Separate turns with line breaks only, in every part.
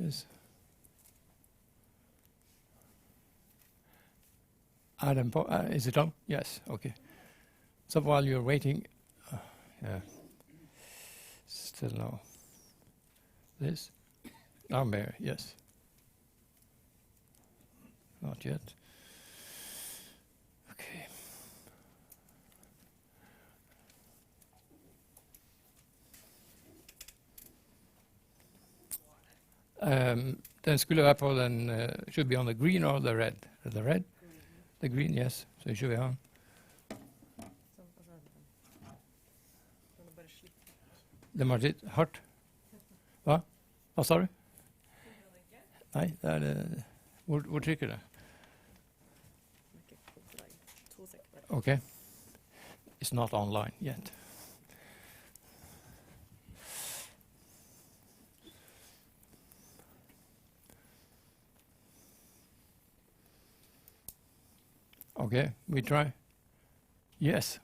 Yes. Adam, is it on? Yes, okay. So while you're waiting, yeah, still no. This? Langhammer, yes. Not yet. Okay. Den skulle være på den, should be on the green or the red? The red? The green, yes. So it should be on. Det var litt hardt. Hva? Hva sa du? Nei, det er det. Hvor trykker det? Okay. It's not online yet. Okay, we try. Yes.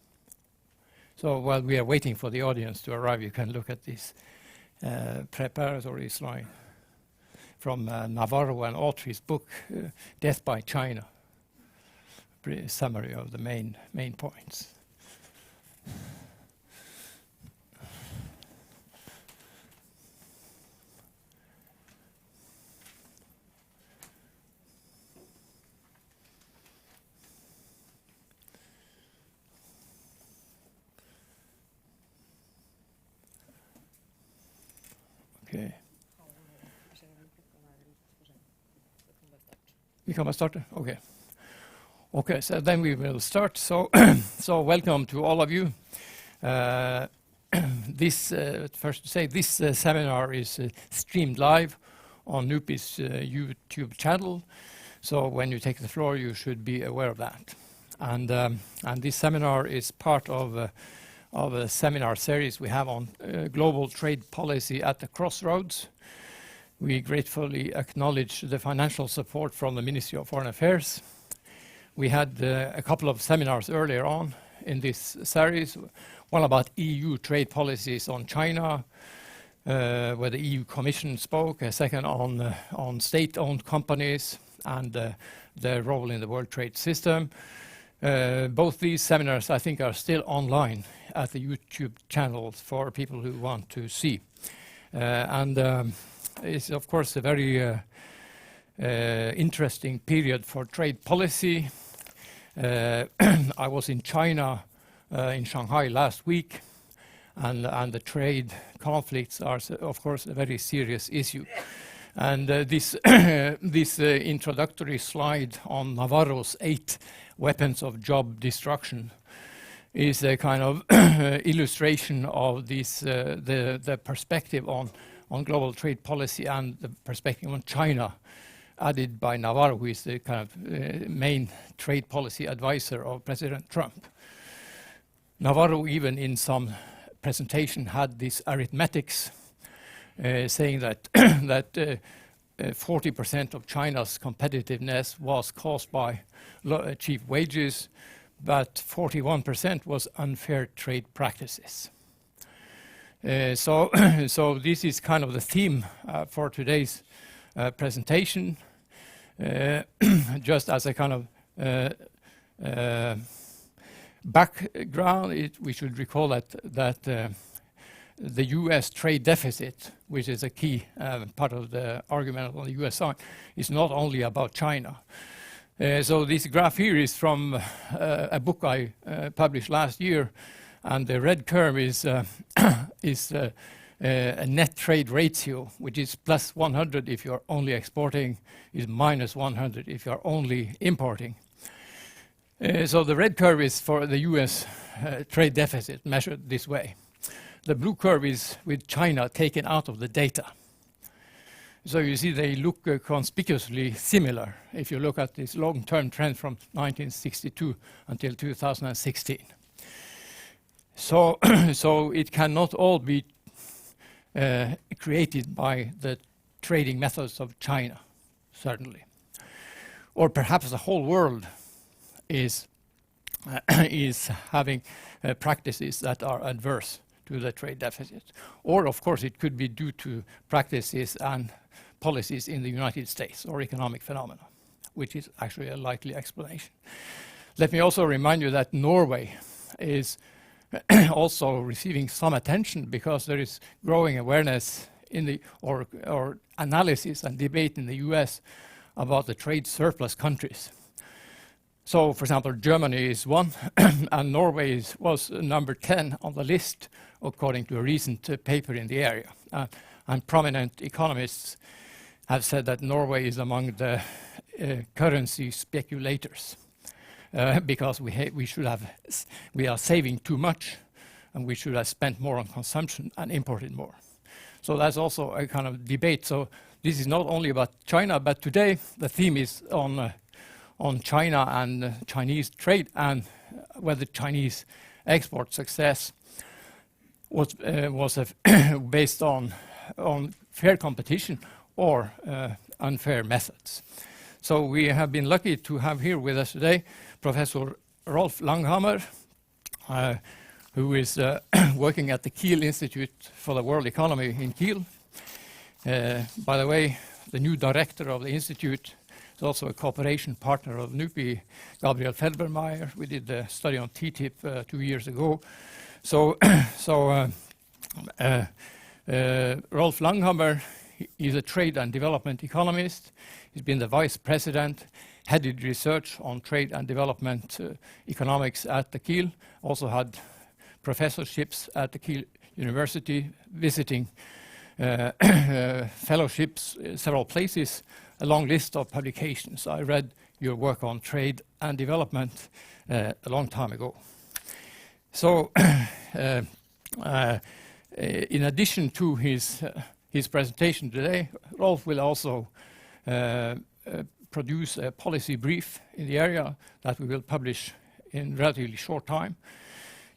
So while we are waiting for the audience to arrive, you can look at this preparatory slide from Navarro and Autry's book, Death by China. Brief summary of the main points. Okay. We can start? Okay. Okay, so then we will start. So, so welcome to all of you. First to say, this seminar is streamed live on NUPI's YouTube channel. So when you take the floor, you should be aware of that. And this seminar is part of a seminar series we have on global trade policy at the crossroads. We gratefully acknowledge the financial support from the Ministry of Foreign Affairs. We had a couple of seminars earlier on in this series, one about EU trade policies on China, where the EU Commission spoke, a second on state-owned companies and their role in the world trade system. Both these seminars, I think, are still online at the YouTube channels for people who want to see. It's, of course, a very interesting period for trade policy. I was in China, in Shanghai last week, and the trade conflicts are, of course, a very serious issue. And this introductory slide on Navarro's 8 weapons of job destruction is a kind of illustration of this, the perspective on global trade policy and the perspective on China, added by Navarro, who is the kind of main trade policy advisor of President Trump. Navarro, even in some presentation, had these arithmetics saying that that 40% of China's competitiveness was caused by cheap wages, but 41% was unfair trade practices. So this is kind of the theme for today's presentation. Just as a kind of background, we should recall that the U.S. trade deficit, which is a key part of the argument on the U.S. side, is not only about China. So this graph here is from a book I published last year, and the red curve is a net trade ratio, which is plus 100 if you're only exporting, is minus 100 if you're only importing. So the red curve is for the U.S. Trade deficit measured this way. The blue curve is with China taken out of the data. So you see they look conspicuously similar if you look at this long-term trend from 1962 until 2016. So, so it cannot all be created by the trading methods of China, certainly. Or perhaps the whole world is having practices that are adverse to the trade deficit. Or, of course, it could be due to practices and policies in the United States or economic phenomena, which is actually a likely explanation. Let me also remind you that Norway is also receiving some attention because there is growing awareness in the or analysis and debate in the US about the trade surplus countries. So, for example, Germany is one, and Norway was number 10 on the list, according to a recent paper in the area. And prominent economists have said that Norway is among the currency speculators because we are saving too much, and we should have spent more on consumption and imported more. So that's also a kind of debate. So this is not only about China, but today the theme is on China and Chinese trade, and whether Chinese export success was based on fair competition or unfair methods. So we have been lucky to have here with us today Professor Rolf Langhammer, who is working at the Kiel Institute for the World Economy in Kiel. By the way, the new director of the institute is also a cooperation partner of NUPI, Gabriel Felbermeier. We did a study on TTIP 2 years ago. So Rolf Langhammer is a trade and development economist. He's been the vice president, headed research on trade and development economics at the Kiel, also had professorships at the Kiel University, visiting fellowships several places, a long list of publications. I read your work on trade and development a long time ago. So in addition to his presentation today, Rolf will also produce a policy brief in the area that we will publish in relatively short time.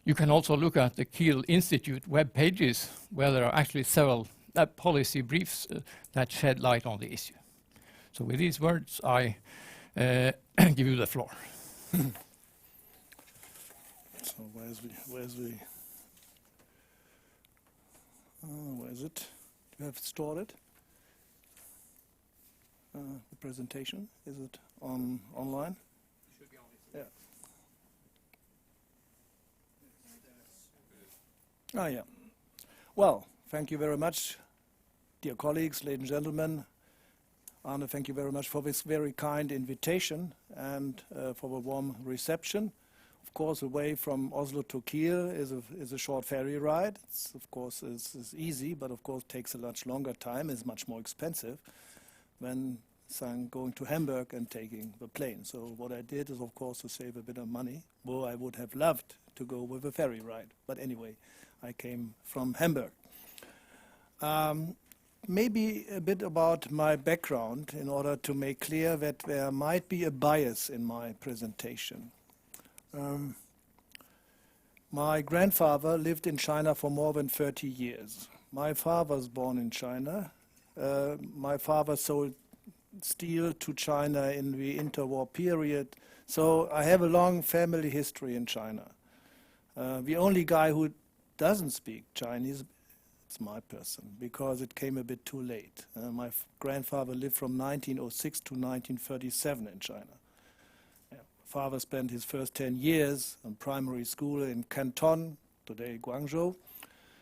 You can also look at the Kiel Institute web pages, where there are actually several policy briefs that shed light on the issue. So with these words, I give you the floor.
So where is it? Do you have stored it? The presentation, is it online?
It should be on
it. Yeah. Ah, yeah. Well, thank you very much, dear colleagues, ladies and gentlemen. Arne, thank you very much for this very kind invitation and for the warm reception. Of course, away from Oslo to Kiel is a short ferry ride. It's, of course, is easy, but of course takes a much longer time. It's much more expensive than going to Hamburg and taking the plane. So what I did is, of course, to save a bit of money. Well, I would have loved to go with a ferry ride, but anyway, I came from Hamburg. Maybe a bit about my background in order to make clear that there might be a bias in my presentation. My grandfather lived in China for more than 30 years. My father was born in China. My father sold steel to China in the interwar period. So I have a long family history in China. The only guy who doesn't speak Chinese, it's my person, because it came a bit too late. My grandfather lived from 1906 to 1937 in China. Father spent his first 10 years in primary school in Canton, today Guangzhou.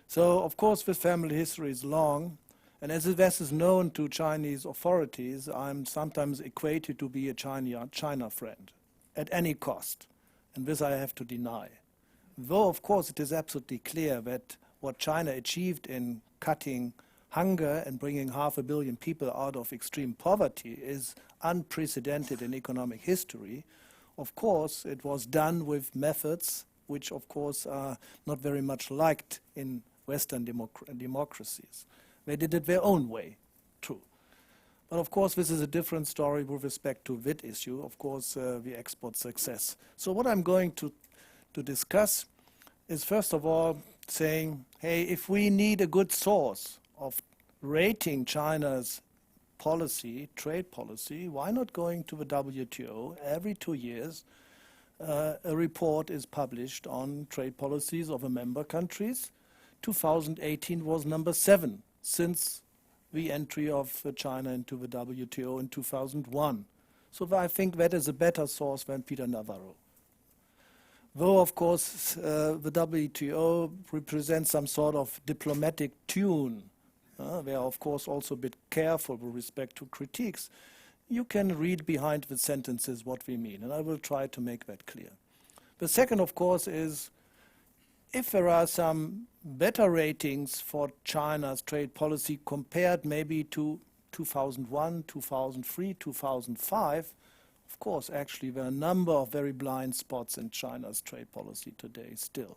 So, of course, this family history is long. And as this is known to Chinese authorities, I'm sometimes equated to be a China friend at any cost. And this I have to deny. Though, of course, it is absolutely clear that what China achieved in cutting hunger and bringing 500 million people out of extreme poverty is unprecedented in economic history. Of course, it was done with methods which, of course, are not very much liked in Western democracies. They did it their own way, true. But, of course, this is a different story with respect to that issue, of course, the export success. So what I'm going to discuss is, first of all, saying, hey, if we need a good source of rating China's policy, trade policy, why not going to the WTO? Every 2 years, a report is published on trade policies of the member countries. 2018 was number 7 since the entry of China into the WTO in 2001. So I think that is a better source than Peter Navarro. Though, of course, the WTO represents some sort of diplomatic tune. They are, of course, also a bit careful with respect to critiques. You can read behind the sentences what we mean, and I will try to make that clear. The second, of course, is if there are some better ratings for China's trade policy compared maybe to 2001, 2003, 2005, of course, actually, there are a number of very blind spots in China's trade policy today still.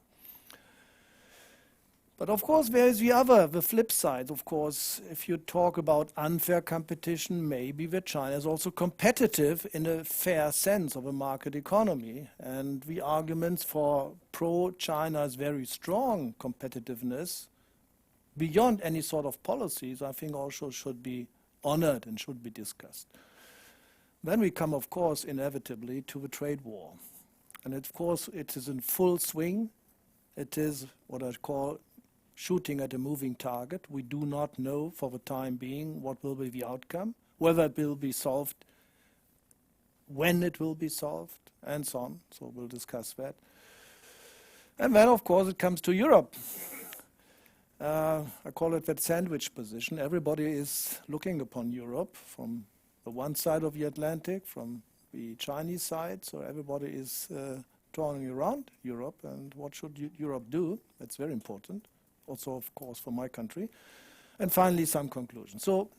But of course, there is the flip side. Of course, if you talk about unfair competition, maybe that China is also competitive in a fair sense of a market economy. And the arguments for pro-China's very strong competitiveness beyond any sort of policies, I think also should be honored and should be discussed. Then we come, of course, inevitably to the trade war. And of course, it is in full swing. It is what I call shooting at a moving target. We do not know for the time being what will be the outcome, whether it will be solved, when it will be solved, and so on. So we'll discuss that. And then, of course, it comes to Europe. I call it that sandwich position. Everybody is looking upon Europe from the one side of the Atlantic, from the Chinese side. So everybody is turning around Europe. And what should Europe do? That's very important. Also, of course, for my country. And finally, some conclusions. So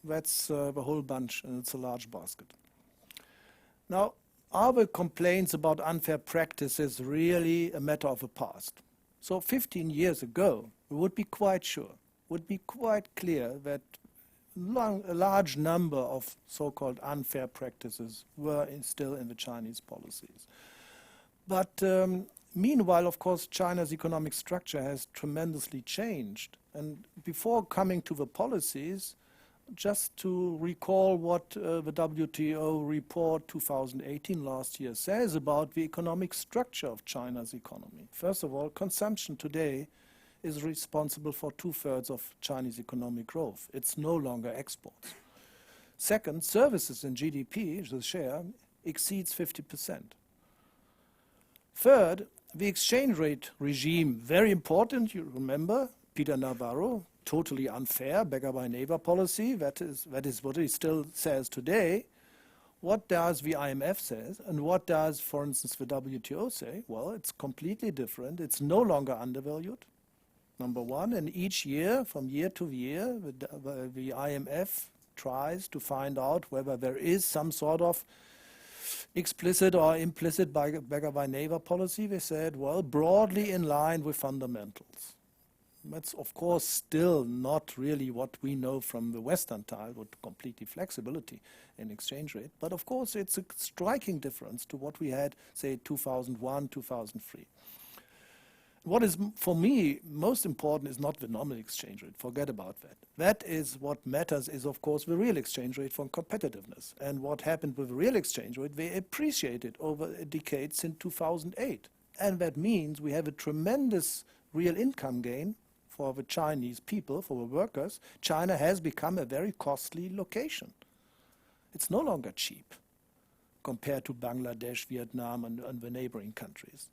that's the whole bunch, and it's a large basket. Now, are the complaints about unfair practices really a matter of the past? So 15 years ago, we would be quite sure, would be quite clear that a large number of so-called unfair practices were still in the Chinese policies. But meanwhile, of course, China's economic structure has tremendously changed. And before coming to the policies, just to recall what the WTO report 2018 last year says about the economic structure of China's economy. First of all, consumption today is responsible for 2/3 of Chinese economic growth. It's no longer exports. Second, services in GDP, the share, exceeds 50%. Third, the exchange rate regime, very important, you remember, Peter Navarro, totally unfair, beggar by neighbor policy, that is what he still says today. What does the IMF say, and what does, for instance, the WTO say? Well, it's completely different. It's no longer undervalued, number one, and each year, from year to year, the IMF tries to find out whether there is some sort of explicit or implicit beggar by neighbor policy. They said, well, broadly in line with fundamentals. That's, of course, still not really what we know from the Western tile with completely flexibility in exchange rate. But, of course, it's a striking difference to what we had, say, 2001, 2003. What is, for me, most important is not the nominal exchange rate. Forget about that. That is what matters is, of course, the real exchange rate for competitiveness. And what happened with the real exchange rate, they appreciated over a decade since 2008. And that means we have a tremendous real income gain for the Chinese people, for the workers. China has become a very costly location. It's no longer cheap compared to Bangladesh, Vietnam, and the neighboring countries.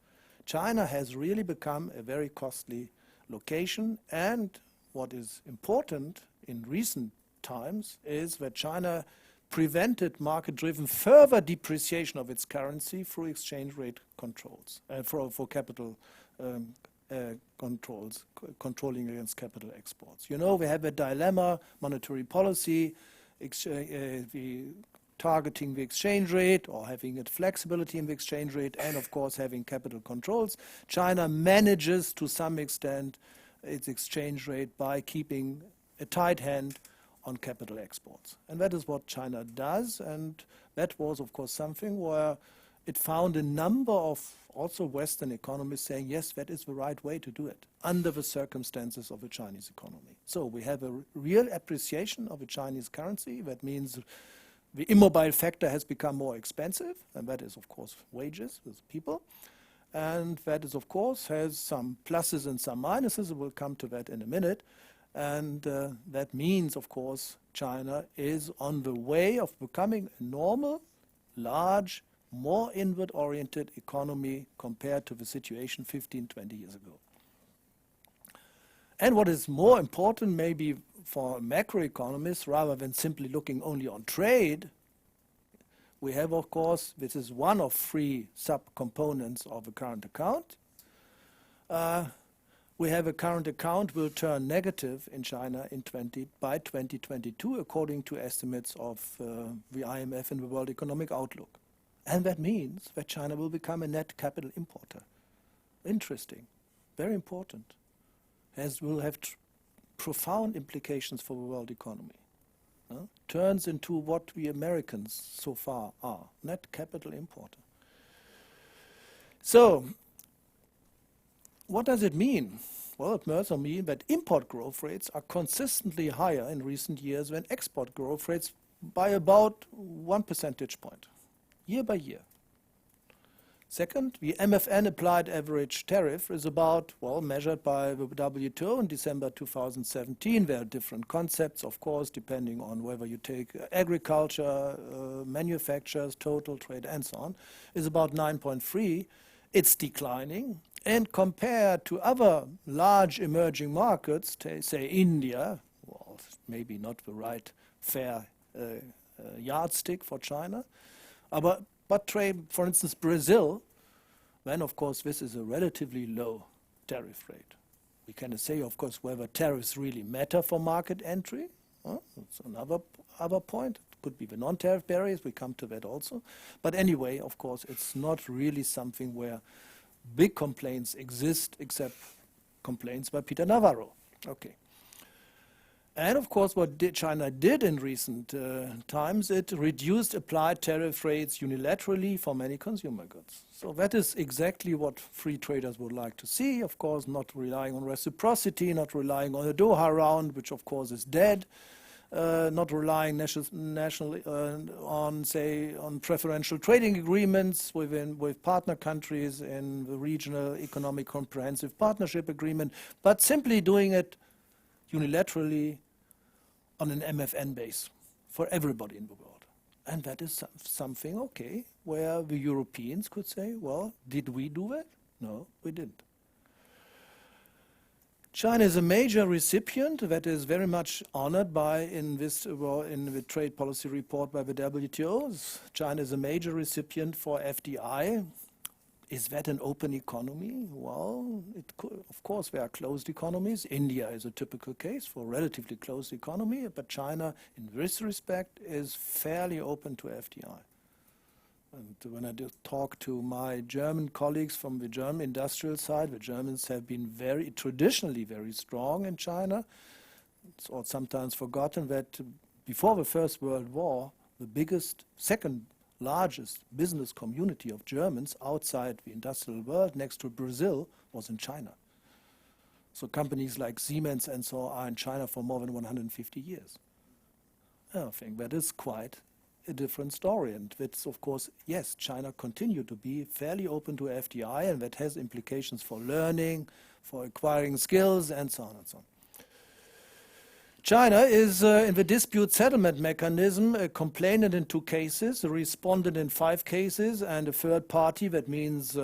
China has really become a very costly location, and what is important in recent times is that China prevented market-driven further depreciation of its currency through exchange rate controls, for capital controls, controlling against capital exports. You know, we have a dilemma, monetary policy, targeting the exchange rate or having it flexibility in the exchange rate, and of course having capital controls. China manages to some extent its exchange rate by keeping a tight hand on capital exports. And that is what China does, and that was of course something where it found a number of also Western economists saying, yes, that is the right way to do it under the circumstances of the Chinese economy. So we have a real appreciation of the Chinese currency. That means the immobile factor has become more expensive, and that is, of course, wages with people. And that is, of course, has some pluses and some minuses. We'll come to that in a minute. And that means, of course, China is on the way of becoming a normal, large, more inward-oriented economy compared to the situation 15, 20 years ago. And what is more important maybe for macroeconomists, rather than simply looking only on trade, we have, of course, this is one of three subcomponents of a current account. We have a current account will turn negative in China by 2022, according to estimates of the IMF and the World Economic Outlook. And that means that China will become a net capital importer. Interesting, very important. Will have profound implications for the world economy. Turns into what we Americans so far are, net capital importer. So, what does it mean? Well, it must mean that import growth rates are consistently higher in recent years than export growth rates by about 1 percentage point, year by year. Second, the MFN applied average tariff is about, well, measured by the WTO in December 2017. There are different concepts, of course, depending on whether you take agriculture, manufacturers, total trade, and so on, is about 9.3. It's declining. And compared to other large emerging markets, say India, well, maybe not the right fair yardstick for China, but trade, for instance, Brazil, then of course this is a relatively low tariff rate. We can say, of course, whether tariffs really matter for market entry. That's another point. It could be the non-tariff barriers. We come to that also. But anyway, of course, it's not really something where big complaints exist, except complaints by Peter Navarro. Okay. And of course, what China did in recent times, it reduced applied tariff rates unilaterally for many consumer goods. So that is exactly what free traders would like to see, of course, not relying on reciprocity, not relying on a Doha round, which of course is dead, not relying on preferential trading agreements with partner countries in the regional economic comprehensive partnership agreement, but simply doing it unilaterally on an MFN base for everybody in the world. And that is something, okay, where the Europeans could say, well, did we do it? No, we didn't. China is a major recipient that is very much honored by in the trade policy report by the WTO. China is a major recipient for FDI. Is that an open economy? Well, of course, there are closed economies. India is a typical case for a relatively closed economy, but China, in this respect, is fairly open to FDI. And when I talk to my German colleagues from the German industrial side, the Germans have been traditionally very strong in China. It's all sometimes forgotten that before the First World War, the second largest business community of Germans outside the industrial world, next to Brazil, was in China. So companies like Siemens and so on are in China for more than 150 years. I think that is quite a different story. And that's, of course, yes, China continued to be fairly open to FDI, and that has implications for learning, for acquiring skills, and so on and so on. China is, in the dispute settlement mechanism, a complainant in 2 cases, a respondent in 5 cases, and a third party, that means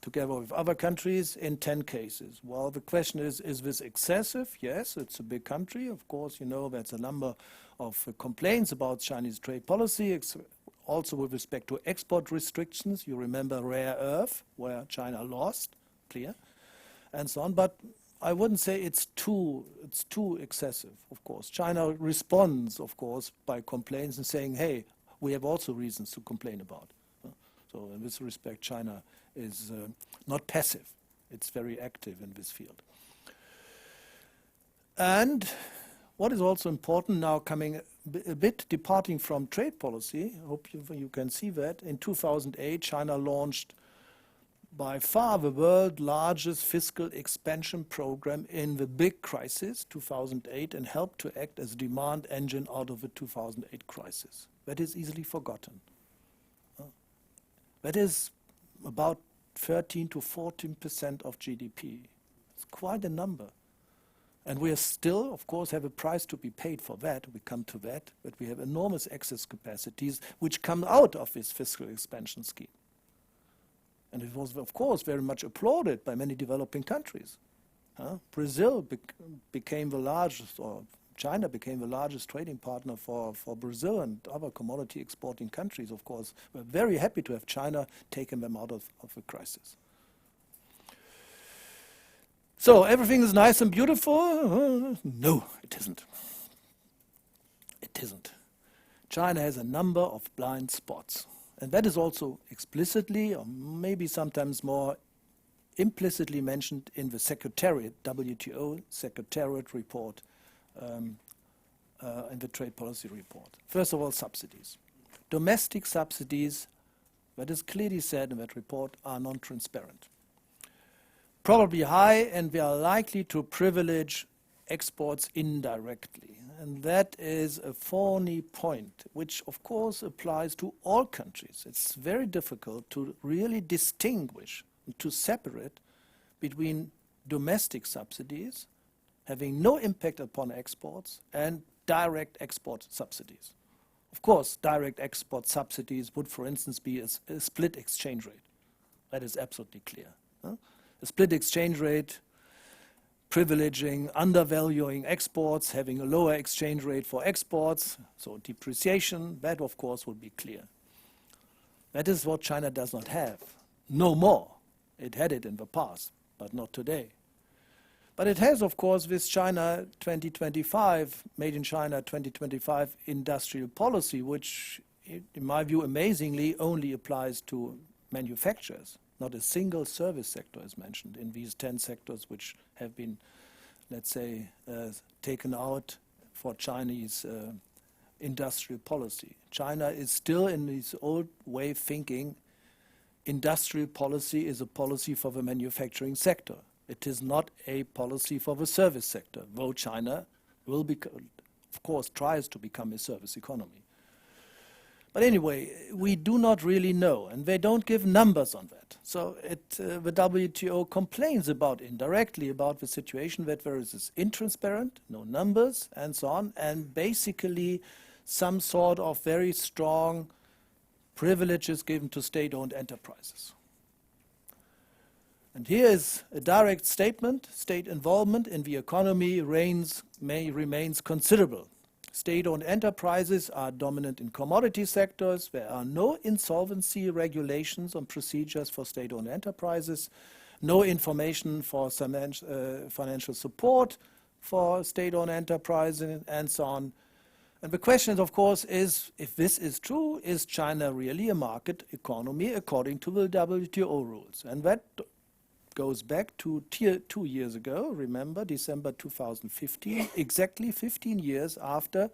together with other countries, in 10 cases. Well, the question is this excessive? Yes, it's a big country. Of course, you know, that's a number of complaints about Chinese trade policy, also with respect to export restrictions. You remember rare earth, where China lost, clear, and so on. But I wouldn't say it's too excessive, of course. China responds, of course, by complaints and saying, hey, we have also reasons to complain about. So in this respect, China is not passive. It's very active in this field. And what is also important now, coming a bit departing from trade policy, I hope you can see that, in 2008, China launched by far the world's largest fiscal expansion program in the big crisis, 2008, and helped to act as a demand engine out of the 2008 crisis. That is easily forgotten. That is about 13 to 14% of GDP. It's quite a number. And we are still, of course, have a price to be paid for that. We come to that, but we have enormous excess capacities which come out of this fiscal expansion scheme. And it was, of course, very much applauded by many developing countries. Brazil became the largest, or China became the largest trading partner for Brazil and other commodity exporting countries, of course. We're very happy to have China taken them out of the crisis. So everything is nice and beautiful? No, it isn't. It isn't. China has a number of blind spots. And that is also explicitly, or maybe sometimes more implicitly mentioned in the Secretariat, WTO Secretariat report, in the trade policy report. First of all, subsidies. Domestic subsidies, that is clearly said in that report, are non-transparent. Probably high, and they are likely to privilege exports indirectly. And that is a thorny point, which of course applies to all countries. It's very difficult to really distinguish, to separate between domestic subsidies having no impact upon exports and direct export subsidies. Of course, direct export subsidies would, for instance, be a split exchange rate. That is absolutely clear. A split exchange rate privileging, undervaluing exports, having a lower exchange rate for exports, so depreciation, that of course would be clear. That is what China does not have. No more. It had it in the past, but not today. But it has, of course, this China 2025, Made in China 2025 industrial policy, which, in my view, amazingly only applies to manufacturers. Not a single service sector is mentioned in these 10 sectors which have been, let's say, taken out for Chinese industrial policy. China is still in this old way of thinking. Industrial policy is a policy for the manufacturing sector. It is not a policy for the service sector, though China will, of course, tries to become a service economy. But anyway, we do not really know, and they don't give numbers on that. So the WTO complains indirectly about the situation that there is this intransparent, no numbers, and so on, and basically some sort of very strong privileges given to state-owned enterprises. And here is a direct statement: state involvement in the economy remains considerable. State-owned enterprises are dominant in commodity sectors. There are no insolvency regulations on procedures for state-owned enterprises, no information for financial support for state-owned enterprises, and so on. And the question, of course, is, if this is true, is China really a market economy according to the WTO rules? And that goes back to 2 years ago, remember, December 2015, exactly 15 years after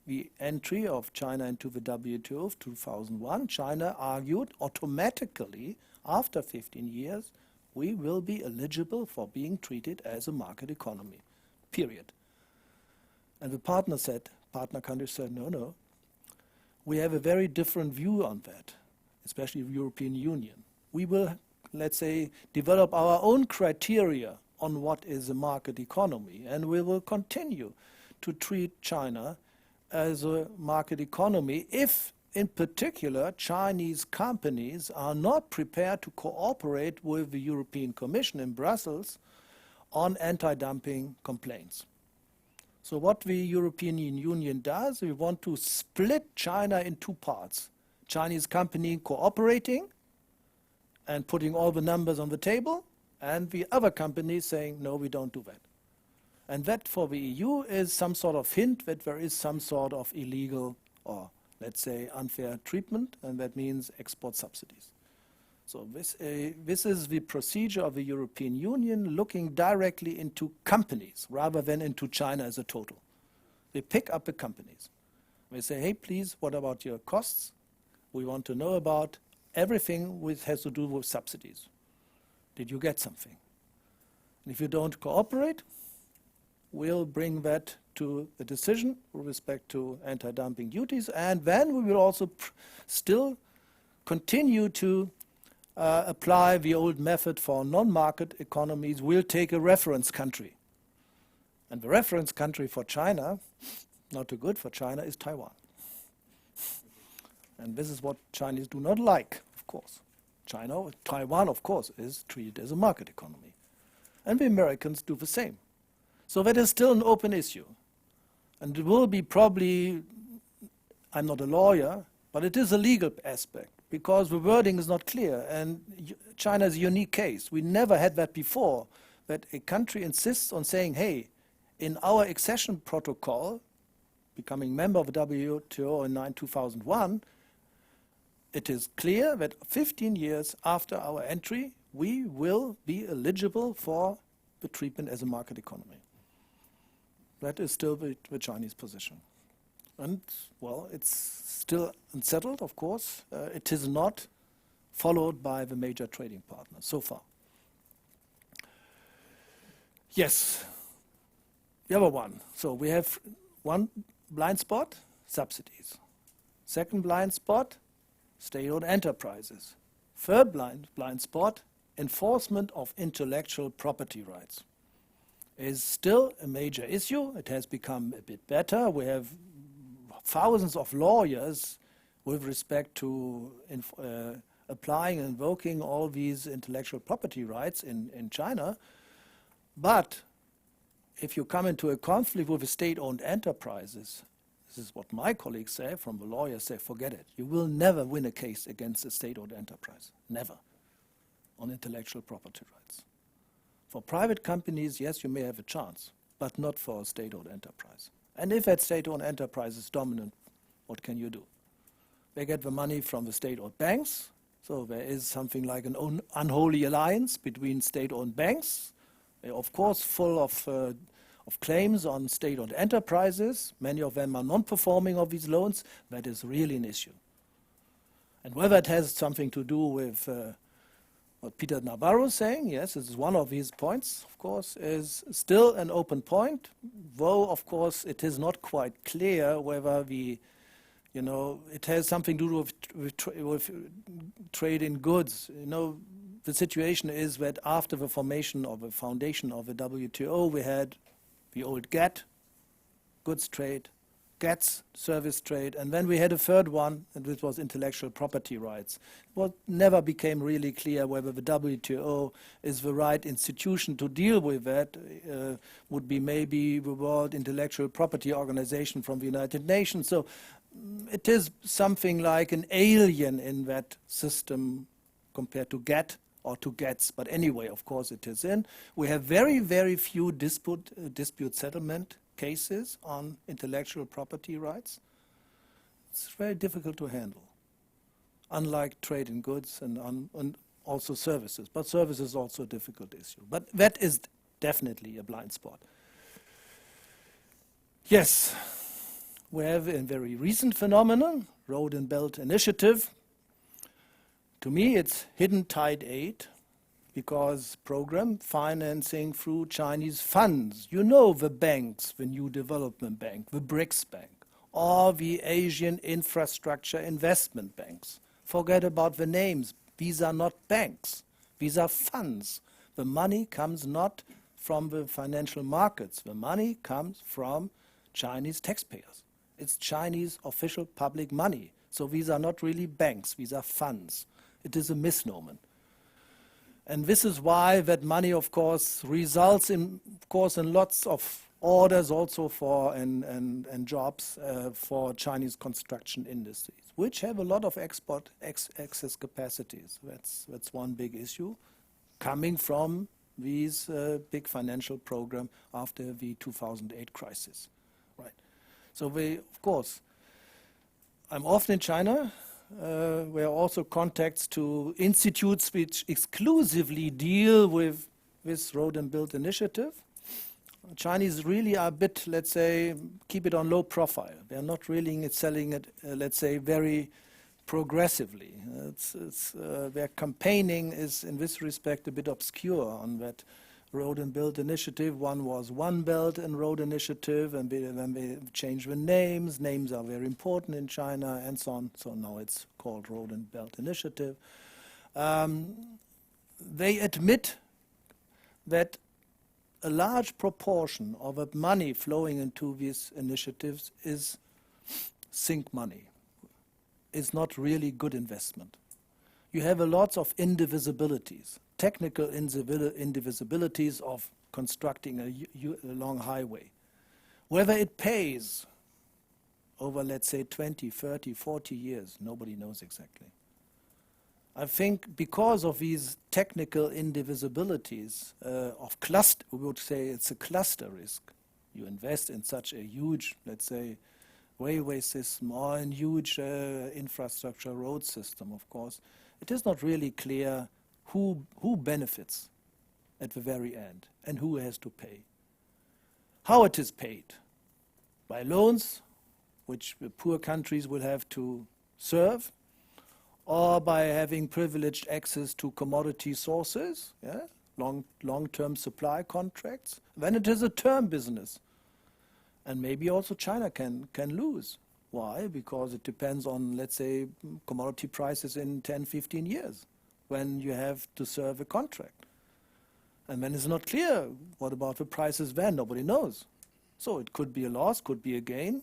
the entry of China into the WTO of 2001. China argued automatically, after 15 years, we will be eligible for being treated as a market economy, period. And the partner countries said, no, we have a very different view on that, especially the European Union. We will, let's say, develop our own criteria on what is a market economy, and we will continue to treat China as a market economy if, in particular, Chinese companies are not prepared to cooperate with the European Commission in Brussels on anti-dumping complaints. So what the European Union does, we want to split China in two parts. Chinese company cooperating and putting all the numbers on the table, and the other companies saying, no, we don't do that. And that for the EU is some sort of hint that there is some sort of illegal or, let's say, unfair treatment, and that means export subsidies. So this is the procedure of the European Union looking directly into companies rather than into China as a total. They pick up the companies. They say, hey, please, what about your costs? We want to know about everything which has to do with subsidies. Did you get something? And if you don't cooperate, we'll bring that to the decision with respect to anti-dumping duties, and then we will also still continue to apply the old method for non-market economies. We'll take a reference country. And the reference country for China, not too good for China, is Taiwan. And this is what Chinese do not like, of course. Taiwan, of course, is treated as a market economy. And the Americans do the same. So that is still an open issue. And it will be probably, I'm not a lawyer, but it is a legal aspect because the wording is not clear. And China is a unique case. We never had that before, that a country insists on saying, hey, in our accession protocol, becoming member of the WTO in 2001, it is clear that 15 years after our entry, we will be eligible for the treatment as a market economy. That is still the Chinese position. And, well, it's still unsettled, of course. It is not followed by the major trading partners so far. Yes, the other one. So we have one blind spot, subsidies. Second blind spot, state-owned enterprises. Third blind spot, enforcement of intellectual property rights. Is still a major issue. It has become a bit better. We have thousands of lawyers with respect to applying and invoking all these intellectual property rights in China. But if you come into a conflict with the state-owned enterprises, this is what my colleagues say, from the lawyers say, forget it. You will never win a case against a state-owned enterprise. Never. On intellectual property rights. For private companies, yes, you may have a chance, but not for a state-owned enterprise. And if that state-owned enterprise is dominant, what can you do? They get the money from the state-owned banks, so there is something like an unholy alliance between state-owned banks. They're, of course, full of claims on state-owned enterprises. Many of them are non-performing of these loans. That is really an issue. And whether it has something to do with what Peter Navarro is saying, yes, this is one of his points, of course, is still an open point, though, of course, it is not quite clear whether it has something to do with trade in goods. The situation is that after the formation of the foundation of the WTO, we had the old GATT, goods trade, GATS, service trade, and then we had a third one, and this was intellectual property rights. What never became really clear whether the WTO is the right institution to deal with that, would be maybe the World Intellectual Property Organization from the United Nations. So it is something like an alien in that system compared to GATT or to GATS, but anyway, of course, it is in. We have very, very few dispute settlement cases on intellectual property rights. It's very difficult to handle, unlike trade in goods and also services. But services is also a difficult issue. But that is definitely a blind spot. Yes, we have a very recent phenomenon, Road and Belt Initiative. To me, it's hidden tied aid, because program financing through Chinese funds. You know the banks, the New Development Bank, the BRICS Bank, or the Asian Infrastructure Investment Banks. Forget about the names. These are not banks. These are funds. The money comes not from the financial markets. The money comes from Chinese taxpayers. It's Chinese official public money. So these are not really banks. These are funds. It is a misnomer. And this is why that money, of course, results in lots of orders also for and jobs for Chinese construction industries, which have a lot of export excess capacities. That's one big issue, coming from these big financial program after the 2008 crisis, right? So of course, I'm often in China. There are also contacts to institutes which exclusively deal with this Road and Build initiative. Chinese really are a bit, let's say, keep it on low profile. They're not really selling it, let's say, very progressively. Their campaigning is, in this respect, a bit obscure on that Road and Build initiative. One was One Belt and Road initiative, and then they changed the names. Names are very important in China, and so on. So now it's called Road and Belt initiative. They admit that a large proportion of the money flowing into these initiatives is sink money. It's not really good investment. You have a lot of indivisibilities, technical indivisibilities of constructing a long highway. Whether it pays over, let's say, 20, 30, 40 years, nobody knows exactly. I think because of these technical indivisibilities of cluster, we would say it's a cluster risk. You invest in such a huge, let's say, railway system or a huge infrastructure road system, of course. It is not really clear who benefits at the very end and who has to pay. How it is paid? By loans, which the poor countries will have to serve, or by having privileged access to commodity sources, yeah? long-term supply contracts. Then it is a term business. And maybe also China can lose. Why? Because it depends on, let's say, commodity prices in 10, 15 years when you have to serve a contract. And then it's not clear what about the prices then, nobody knows. So it could be a loss, could be a gain.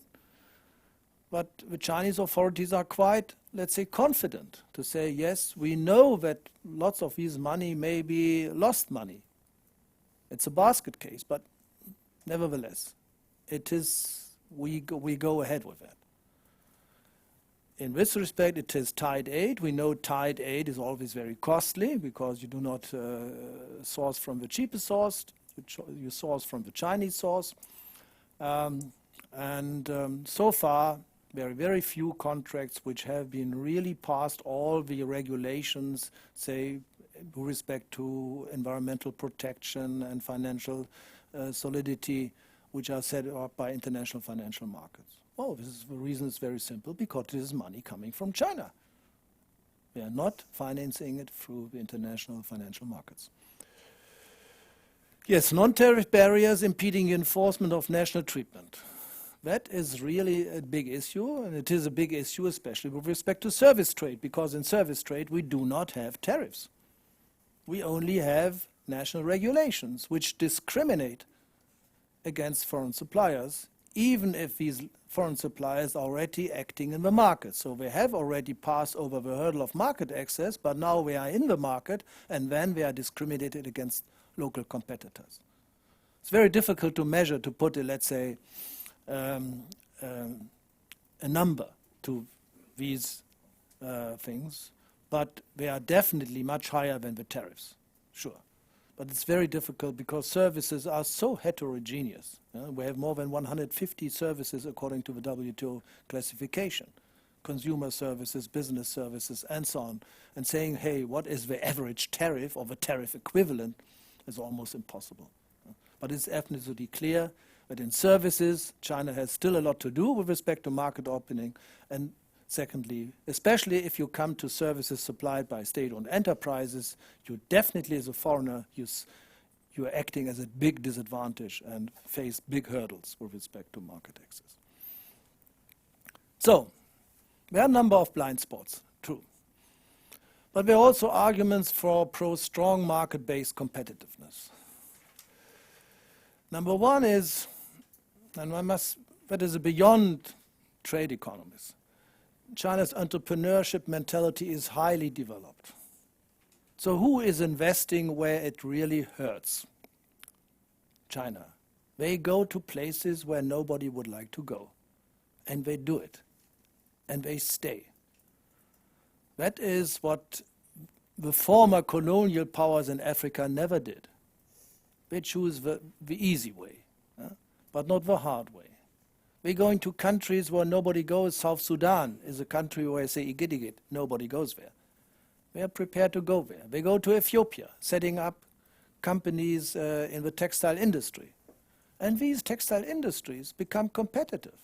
But the Chinese authorities are quite, let's say, confident to say, yes, we know that lots of this money may be lost money. It's a basket case, but nevertheless, it is, we go ahead with that. In this respect, it is tied aid. We know tied aid is always very costly because you do not source from the cheapest source, you source from the Chinese source. So far, very few contracts which have been really past all the regulations, say, with respect to environmental protection and financial solidity, which are set up by international financial markets. Oh, this is the reason is very simple, because it is money coming from China. We are not financing it through the international financial markets. Yes, non-tariff barriers impeding enforcement of national treatment. That is really a big issue, and it is a big issue especially with respect to service trade, because in service trade we do not have tariffs. We only have national regulations which discriminate against foreign suppliers, even if these foreign suppliers are already acting in the market. So they have already passed over the hurdle of market access, but now we are in the market, and then they are discriminated against local competitors. It's very difficult to measure, to put, let's say, a number to these things, but they are definitely much higher than the tariffs, sure. But it's very difficult because services are so heterogeneous. We have more than 150 services according to the WTO classification. Consumer services, business services, and so on. And saying, hey, what is the average tariff or the tariff equivalent is almost impossible. But it's absolutely clear that in services, China has still a lot to do with respect to market opening. And secondly, especially if you come to services supplied by state-owned enterprises, you definitely, as a foreigner, you are acting as a big disadvantage and face big hurdles with respect to market access. So, there are a number of blind spots, true. But there are also arguments for pro-strong market-based competitiveness. Number one is, and that is beyond trade economies. China's entrepreneurship mentality is highly developed. So who is investing where it really hurts? China. They go to places where nobody would like to go. And they do it. And they stay. That is what the former colonial powers in Africa never did. They choose the easy way, but not the hard way. We're going to countries where nobody goes. South Sudan is a country where I say, igit, nobody goes there. They are prepared to go there. They go to Ethiopia, setting up companies in the textile industry. And these textile industries become competitive.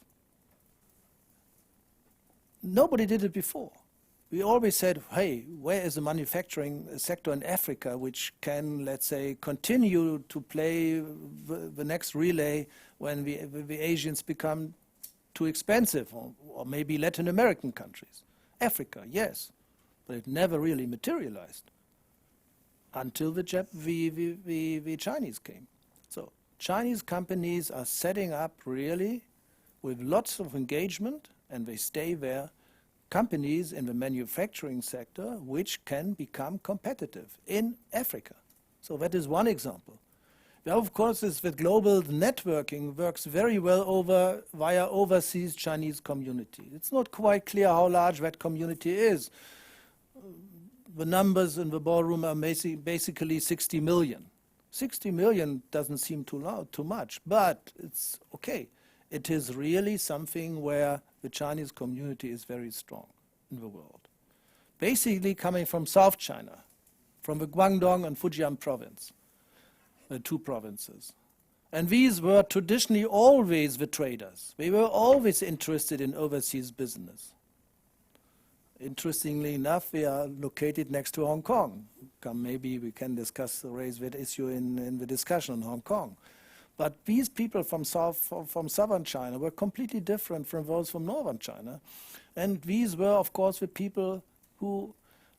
Nobody did it before. We always said, hey, where is the manufacturing sector in Africa which can, let's say, continue to play the next relay when the Asians become too expensive, or maybe Latin American countries? Africa, yes, but it never really materialized until the Chinese came. So Chinese companies are setting up really with lots of engagement, and they stay there, companies in the manufacturing sector which can become competitive in Africa. So that is one example. Now, of course, the global networking works very well via overseas Chinese community. It's not quite clear how large that community is. The numbers in the ballroom are basically 60 million. 60 million doesn't seem too much, but it's okay. It is really something where the Chinese community is very strong in the world. Basically coming from South China, from the Guangdong and Fujian province. The two provinces. And these were traditionally always the traders. They were always interested in overseas business. Interestingly enough, we are located next to Hong Kong. Maybe we can raise that issue in the discussion on Hong Kong. But these people from southern China were completely different from those from northern China. And these were, of course, the people who,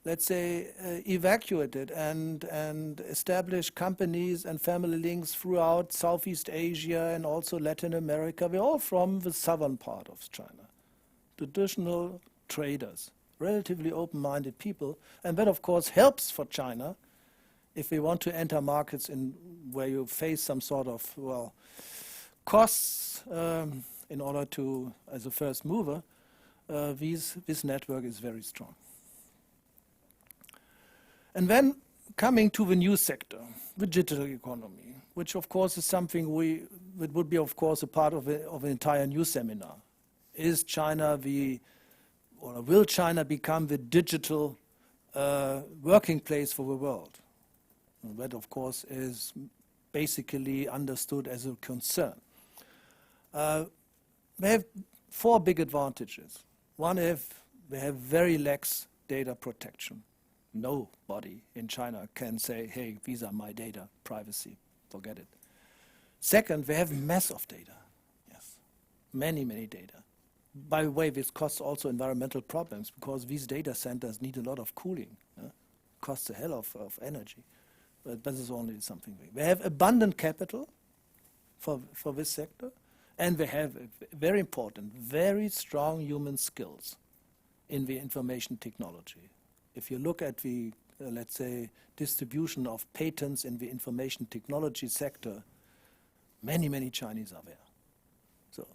let's say, evacuated and established companies and family links throughout Southeast Asia and also Latin America. We're all from the southern part of China. Traditional traders, relatively open-minded people. And that, of course, helps for China if we want to enter markets where you face some sort of, well, costs in order to, as a first mover, this network is very strong. And then coming to the new sector, the digital economy, which of course is something that would be of course a part of an entire new seminar. Is China or will China become the digital working place for the world? And that of course is basically understood as a concern. We have four big advantages. One is we have very lax data protection. Nobody in China can say, hey, these are my data, privacy, forget it. Second, we have mass of data. Yes, many, many data. By the way, this costs also environmental problems because these data centers need a lot of cooling. Costs a hell of energy. But this is only something. We have abundant capital for this sector, and we have, very important, very strong human skills in the information technology. If you look at the, let's say, distribution of patents in the information technology sector, many, many Chinese are there. So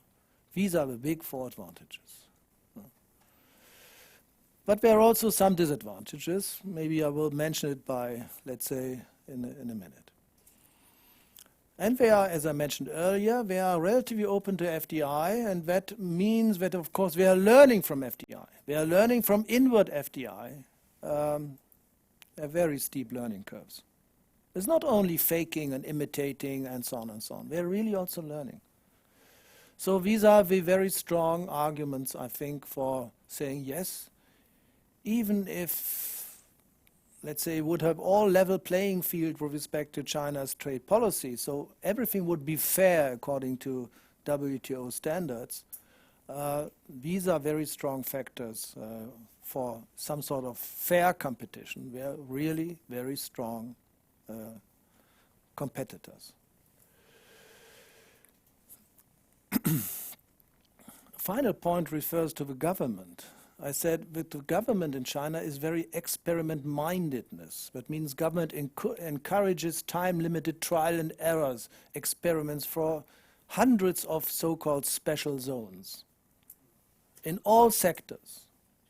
these are the big four advantages. But there are also some disadvantages. Maybe I will mention it by, let's say, in a minute. And they are, as I mentioned earlier, they are relatively open to FDI, and that means that, of course, we are learning from FDI. We are learning from inward FDI. Very steep learning curves. It's not only faking and imitating and so on and so on. We're really also learning. So these are the very strong arguments, I think, for saying yes, even if, let's say, would have all level playing field with respect to China's trade policy, so everything would be fair according to WTO standards, these are very strong factors for some sort of fair competition. We are really very strong competitors. Final point refers to the government. I said that the government in China is very experiment-mindedness. That means government encourages time-limited trial and errors, experiments for hundreds of so-called special zones in all sectors.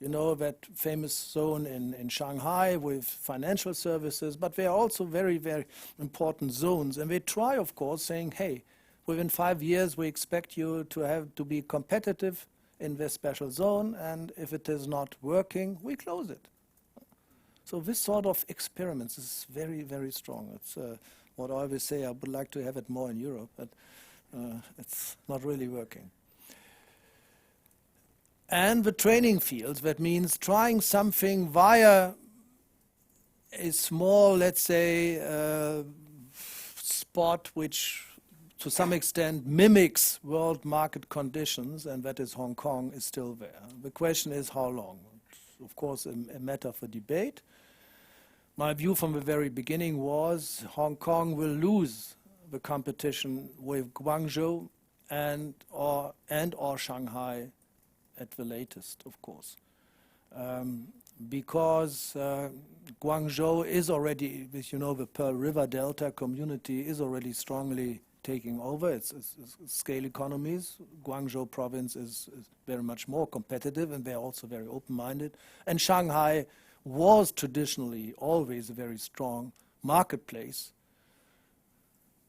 You know that famous zone in Shanghai with financial services, but they are also very, very important zones. And they try, of course, saying, hey, within 5 years we expect you to be competitive in this special zone, and if it is not working, we close it. So this sort of experiments is very, very strong. It's what I always say, I would like to have it more in Europe, but it's not really working. And the training fields, that means trying something via a small, let's say, spot which to some extent mimics world market conditions, and that is Hong Kong, is still there. The question is how long? It's of course a matter for debate. My view from the very beginning was Hong Kong will lose the competition with Guangzhou and/or Shanghai at the latest, of course. Because Guangzhou is already, the Pearl River Delta community is already strongly taking over. It's scale economies. Guangzhou province is very much more competitive, and they're also very open-minded. And Shanghai was traditionally always a very strong marketplace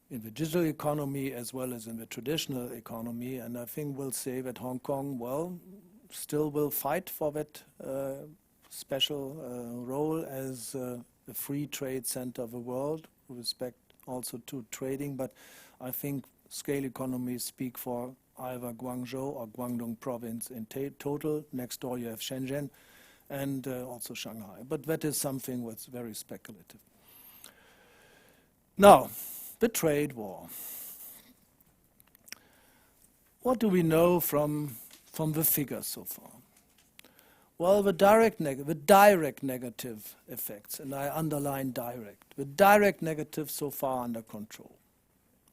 in the digital economy as well as in the traditional economy. And I think we'll say that Hong Kong, well, still will fight for that special role as a free trade center of the world, with respect also to trading. But I think scale economies speak for either Guangzhou or Guangdong province in total. Next door you have Shenzhen and also Shanghai. But that is something that's very speculative. Now, the trade war. What do we know from the figures so far? Well, the direct negative effects, and I underline direct, the direct negative so far under control.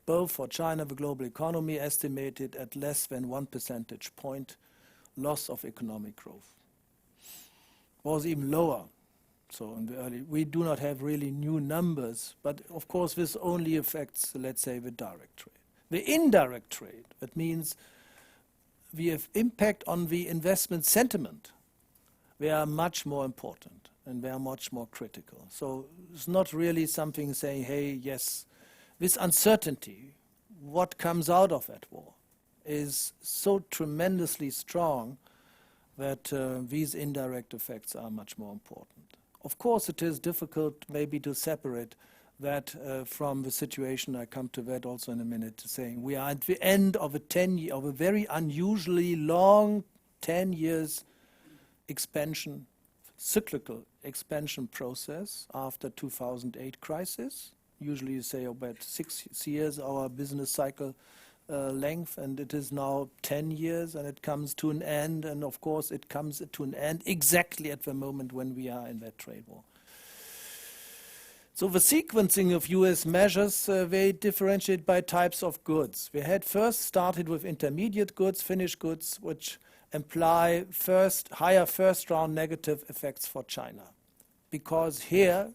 Both for China, the global economy estimated at less than 1 percentage point loss of economic growth. Was even lower. So in the early, we do not have really new numbers, but of course this only affects, let's say, the direct trade. The indirect trade, that means we have impact on the investment sentiment. They are much more important and they are much more critical. So it's not really something saying, hey, yes, this uncertainty, what comes out of that war, is so tremendously strong that these indirect effects are much more important. Of course, it is difficult maybe to separate that from the situation. I come to that also in a minute, saying we are at the end of a very unusually long 10 years expansion, cyclical expansion process after 2008 crisis. Usually you say about 6 years our business cycle length, and it is now 10 years and it comes to an end, and of course it comes to an end exactly at the moment when we are in that trade war. So the sequencing of US measures, they differentiate by types of goods. We had first started with intermediate goods, finished goods, which imply higher first round negative effects for China. Because here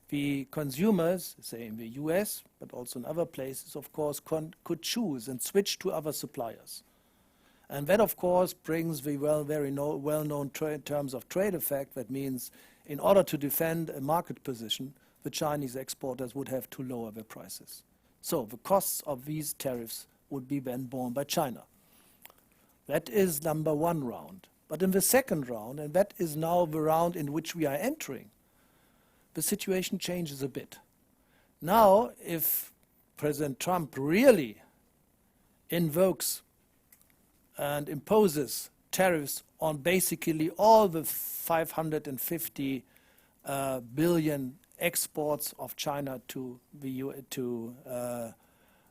the consumers, say in the US, but also in other places, of course, could choose and switch to other suppliers. And that, of course, brings the very well-known terms of trade effect. That means in order to defend a market position, the Chinese exporters would have to lower their prices. So the costs of these tariffs would be then borne by China. That is number one round. But in the second round, and that is now the round in which we are entering, the situation changes a bit. Now, if President Trump really invokes and imposes tariffs on basically all the 550 billion exports of China to the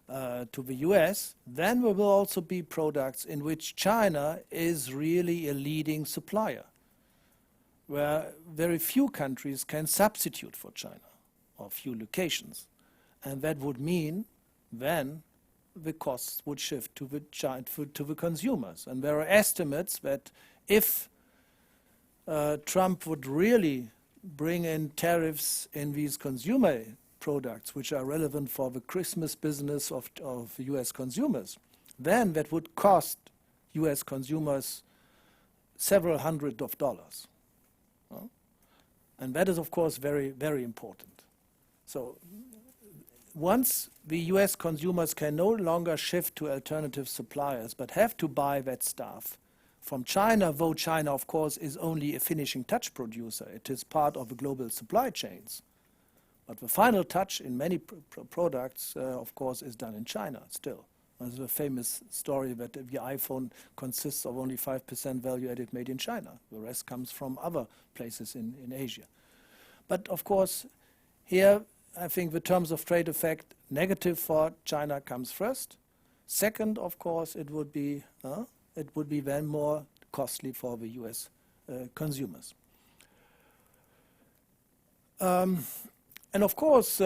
US, then there will also be products in which China is really a leading supplier, where very few countries can substitute for China, or few locations. And that would mean then the costs would shift to the consumers. And there are estimates that if Trump would really bring in tariffs in these consumer products, which are relevant for the Christmas business of US consumers, then that would cost US consumers several hundred of dollars. And that is, of course, very, very important. So once the US consumers can no longer shift to alternative suppliers, but have to buy that stuff from China, though China, of course, is only a finishing touch producer. It is part of the global supply chains. But the final touch in many products, of course, is done in China still. There's a famous story that the iPhone consists of only 5% value added made in China. The rest comes from other places in Asia. But of course, here, I think the terms of trade effect, negative for China comes first. Second, of course, it would be then more costly for the US consumers. And of course,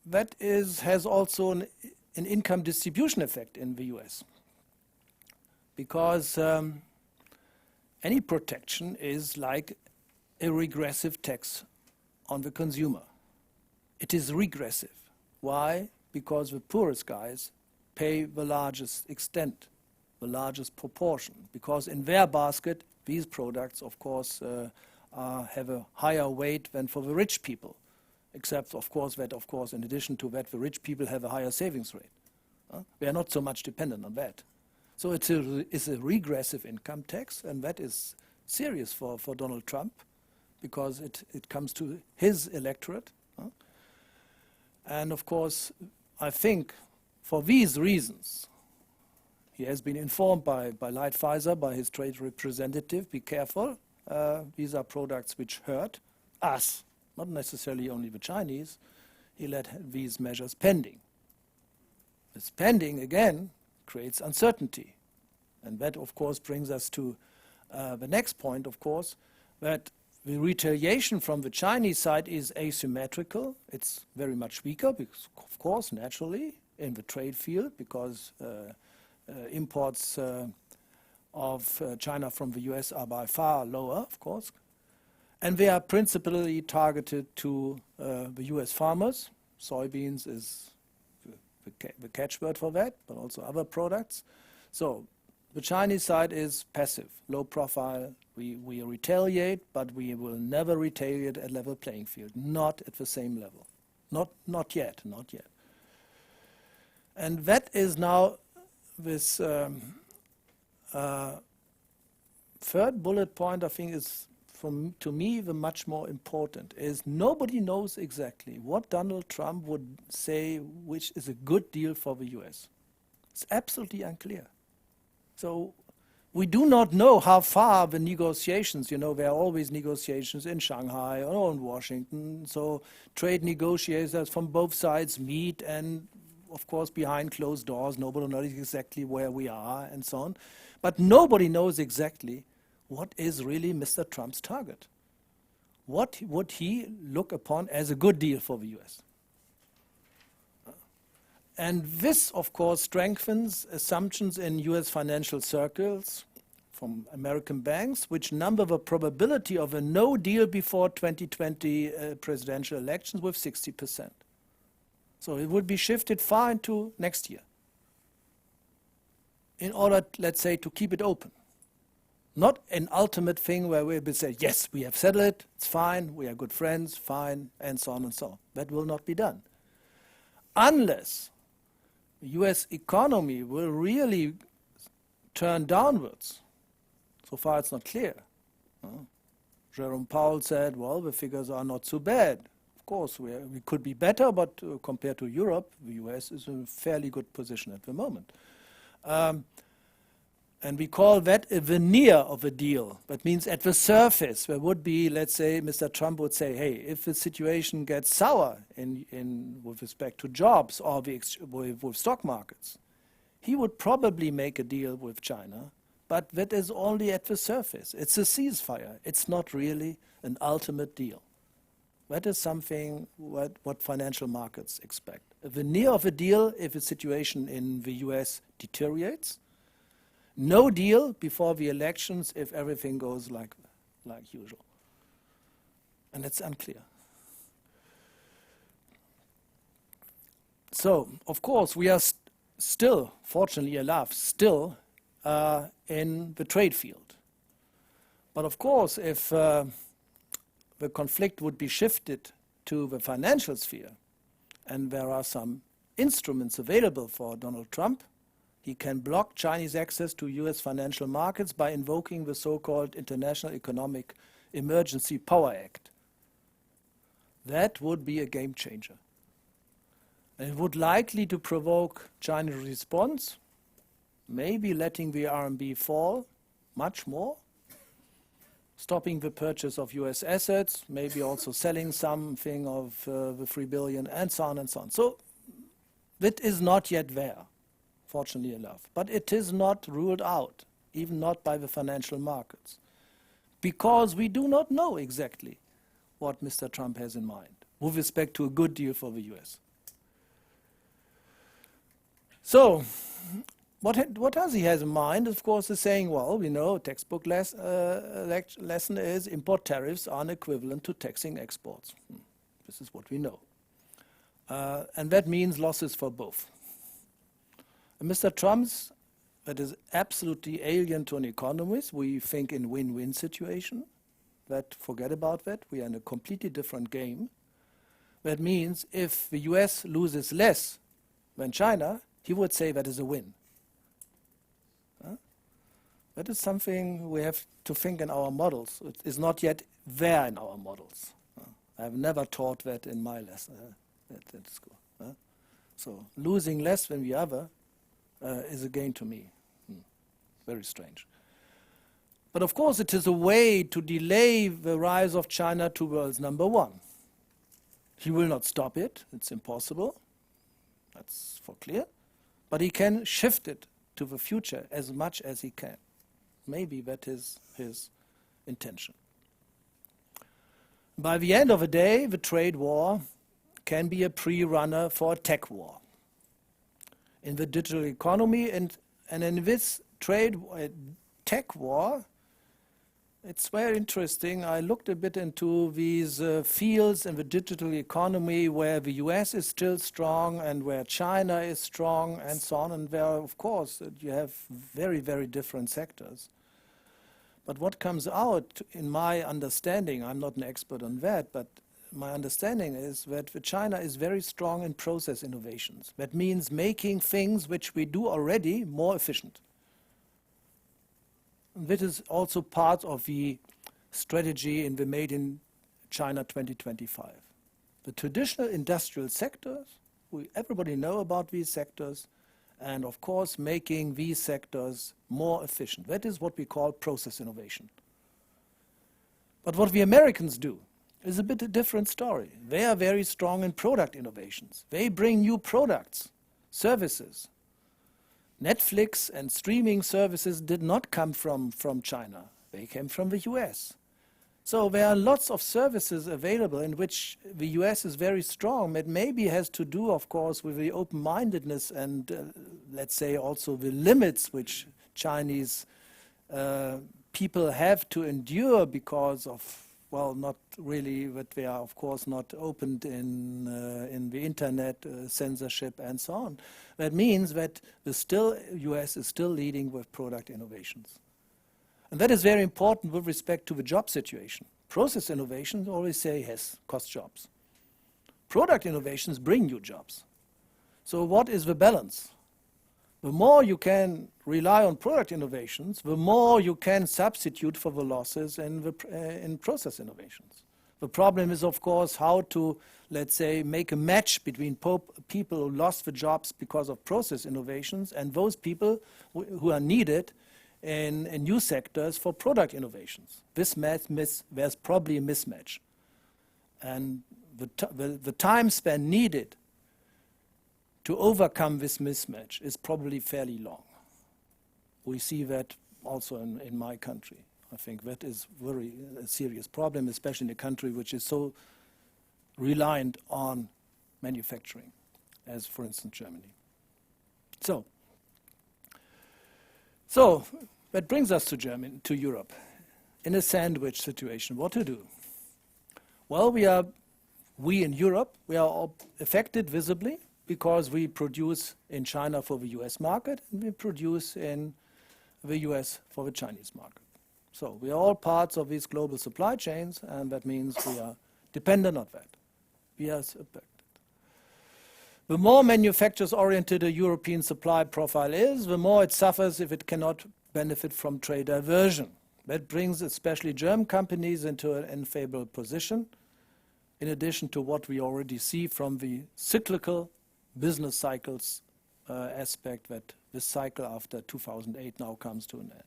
that has also an income distribution effect in the US. Because any protection is like a regressive tax on the consumer. It is regressive. Why? Because the poorest guys pay the largest extent, the largest proportion. Because in their basket, these products, of course, have a higher weight than for the rich people. Except, of course, that, in addition to that, the rich people have a higher savings rate. We are not so much dependent on that. So it's a regressive income tax, and that is serious for Donald Trump, because it comes to his electorate. And of course, I think for these reasons, he has been informed by Lightpfizer, by his trade representative, be careful, these are products which hurt us, not necessarily only the Chinese. He let these measures pending. This pending, again, creates uncertainty. And that, of course, brings us to the next point, of course, that the retaliation from the Chinese side is asymmetrical. It's very much weaker, because, of course, naturally, in the trade field, because imports of China from the US are by far lower, of course. And they are principally targeted to the US farmers. Soybeans is the catchword for that, but also other products. So the Chinese side is passive, low profile. We retaliate, but we will never retaliate at level playing field, not at the same level. Not yet. And that is now this third bullet point, I think, is, to me, the much more important, is nobody knows exactly what Donald Trump would say which is a good deal for the US. It's absolutely unclear. So we do not know how far the negotiations, there are always negotiations in Shanghai or in Washington, so trade negotiators from both sides meet, and of course behind closed doors, nobody knows exactly where we are and so on. But nobody knows exactly what is really Mr. Trump's target. What would he look upon as a good deal for the US? And this, of course, strengthens assumptions in US financial circles from American banks, which number the probability of a no deal before 2020 presidential elections with 60%. So it would be shifted far into next year in order, let's say, to keep it open. Not an ultimate thing where we will say, yes, we have settled it, it's fine, we are good friends, fine, and so on and so on. That will not be done. Unless the US economy will really turn downwards. So far it's not clear. Jerome Powell said, well, the figures are not so bad. Of course, we could be better, but compared to Europe, the US is in a fairly good position at the moment. And we call that a veneer of a deal. That means at the surface, there would be, let's say, Mr. Trump would say, hey, if the situation gets sour with respect to jobs or with stock markets, he would probably make a deal with China, but that is only at the surface. It's a ceasefire. It's not really an ultimate deal. That is something what financial markets expect. A veneer of a deal if the situation in the US deteriorates. No deal before the elections if everything goes like usual. And it's unclear. So, of course, we are still, fortunately enough, still in the trade field. But of course, if the conflict would be shifted to the financial sphere, and there are some instruments available for Donald Trump, he can block Chinese access to US financial markets by invoking the so-called International Economic Emergency Power Act. That would be a game changer. And it would likely to provoke China's response, maybe letting the RMB fall much more, stopping the purchase of US assets, maybe also selling something of the 3 billion, and so on and so on. So that is not yet there, fortunately enough. But it is not ruled out, even not by the financial markets, because we do not know exactly what Mr. Trump has in mind with respect to a good deal for the US. So, what does he have in mind? Of course, is saying, well, we know textbook lesson is import tariffs are equivalent to taxing exports. This is what we know. And that means losses for both. And Mr. Trump's, that is absolutely alien to an economist. We think in win-win situation. That, forget about that. We are in a completely different game. That means if the US loses less than China, he would say that is a win. That is something we have to think in our models. It is not yet there in our models. I have never taught that in my lesson at school. So losing less than the other is a gain to me. Very strange. But of course it is a way to delay the rise of China to world's number one. He will not stop it. It's impossible. That's for clear. But he can shift it to the future as much as he can. Maybe that is his intention. By the end of the day, the trade war can be a pre-runner for a tech war. In the digital economy and in this tech war, it's very interesting. I looked a bit into these fields in the digital economy where the US is still strong and where China is strong and so on. And there, of course, you have very, very different sectors. But what comes out, in my understanding, I'm not an expert on that, but my understanding is that China is very strong in process innovations. That means making things which we do already more efficient. This is also part of the strategy in the Made in China 2025. The traditional industrial sectors, everybody know about these sectors, and of course making these sectors more efficient. That is what we call process innovation. But what the Americans do is a bit a different story. They are very strong in product innovations. They bring new products, services. Netflix and streaming services did not come from China. They came from the US. So there are lots of services available in which the US is very strong. It maybe has to do, of course, with the open-mindedness and, let's say, also the limits which Chinese people have to endure because of, well, not really, but they are, of course, not opened in the internet, censorship, and so on. That means that the US is still leading with product innovations. And that is very important with respect to the job situation. Process innovations, always say, has cost jobs. Product innovations bring new jobs. So what is the balance? The more you can rely on product innovations, the more you can substitute for the losses in process innovations. The problem is, of course, how to, let's say, make a match between people who lost the jobs because of process innovations and those people who are needed in new sectors for product innovations. There's probably a mismatch. And the time span needed to overcome this mismatch is probably fairly long. We see that also in my country. I think that is very a serious problem, especially in a country which is so reliant on manufacturing, as for instance Germany. So that brings us to Europe, in a sandwich situation. What to do? Well, we in Europe, we are all affected visibly because we produce in China for the US market and we produce in the US for the Chinese market. So we are all parts of these global supply chains, and that means we are dependent on that. We are affected. The more manufacturers-oriented a European supply profile is, the more it suffers if it cannot benefit from trade diversion. That brings especially German companies into an unfavorable position, in addition to what we already see from the cyclical business cycles aspect, that this cycle after 2008 now comes to an end.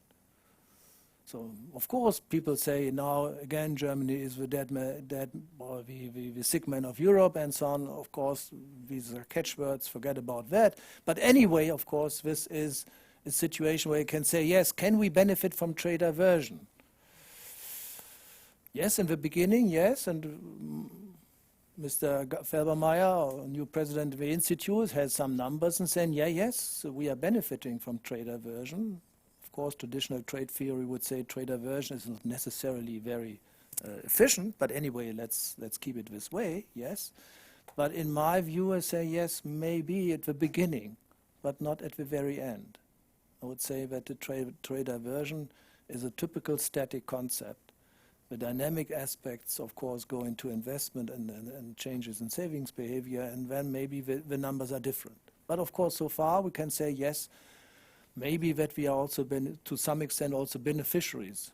So, of course, people say now, again, Germany is the the sick man of Europe and so on. Of course, these are catchwords, forget about that. But anyway, of course, this is a situation where you can say, yes, can we benefit from trade diversion? Yes, in the beginning, yes, and Mr. Felbermayr, our new president of the institute, has some numbers and saying, yeah, yes, so we are benefiting from trade aversion. Of course, traditional trade theory would say trade aversion is not necessarily very efficient, but anyway, let's keep it this way, yes. But in my view, I say yes, maybe at the beginning, but not at the very end. I would say that the trade aversion is a typical static concept. The dynamic aspects, of course, go into investment and changes in savings behavior, and then maybe the numbers are different. But of course, so far we can say yes, maybe that we are also to some extent also beneficiaries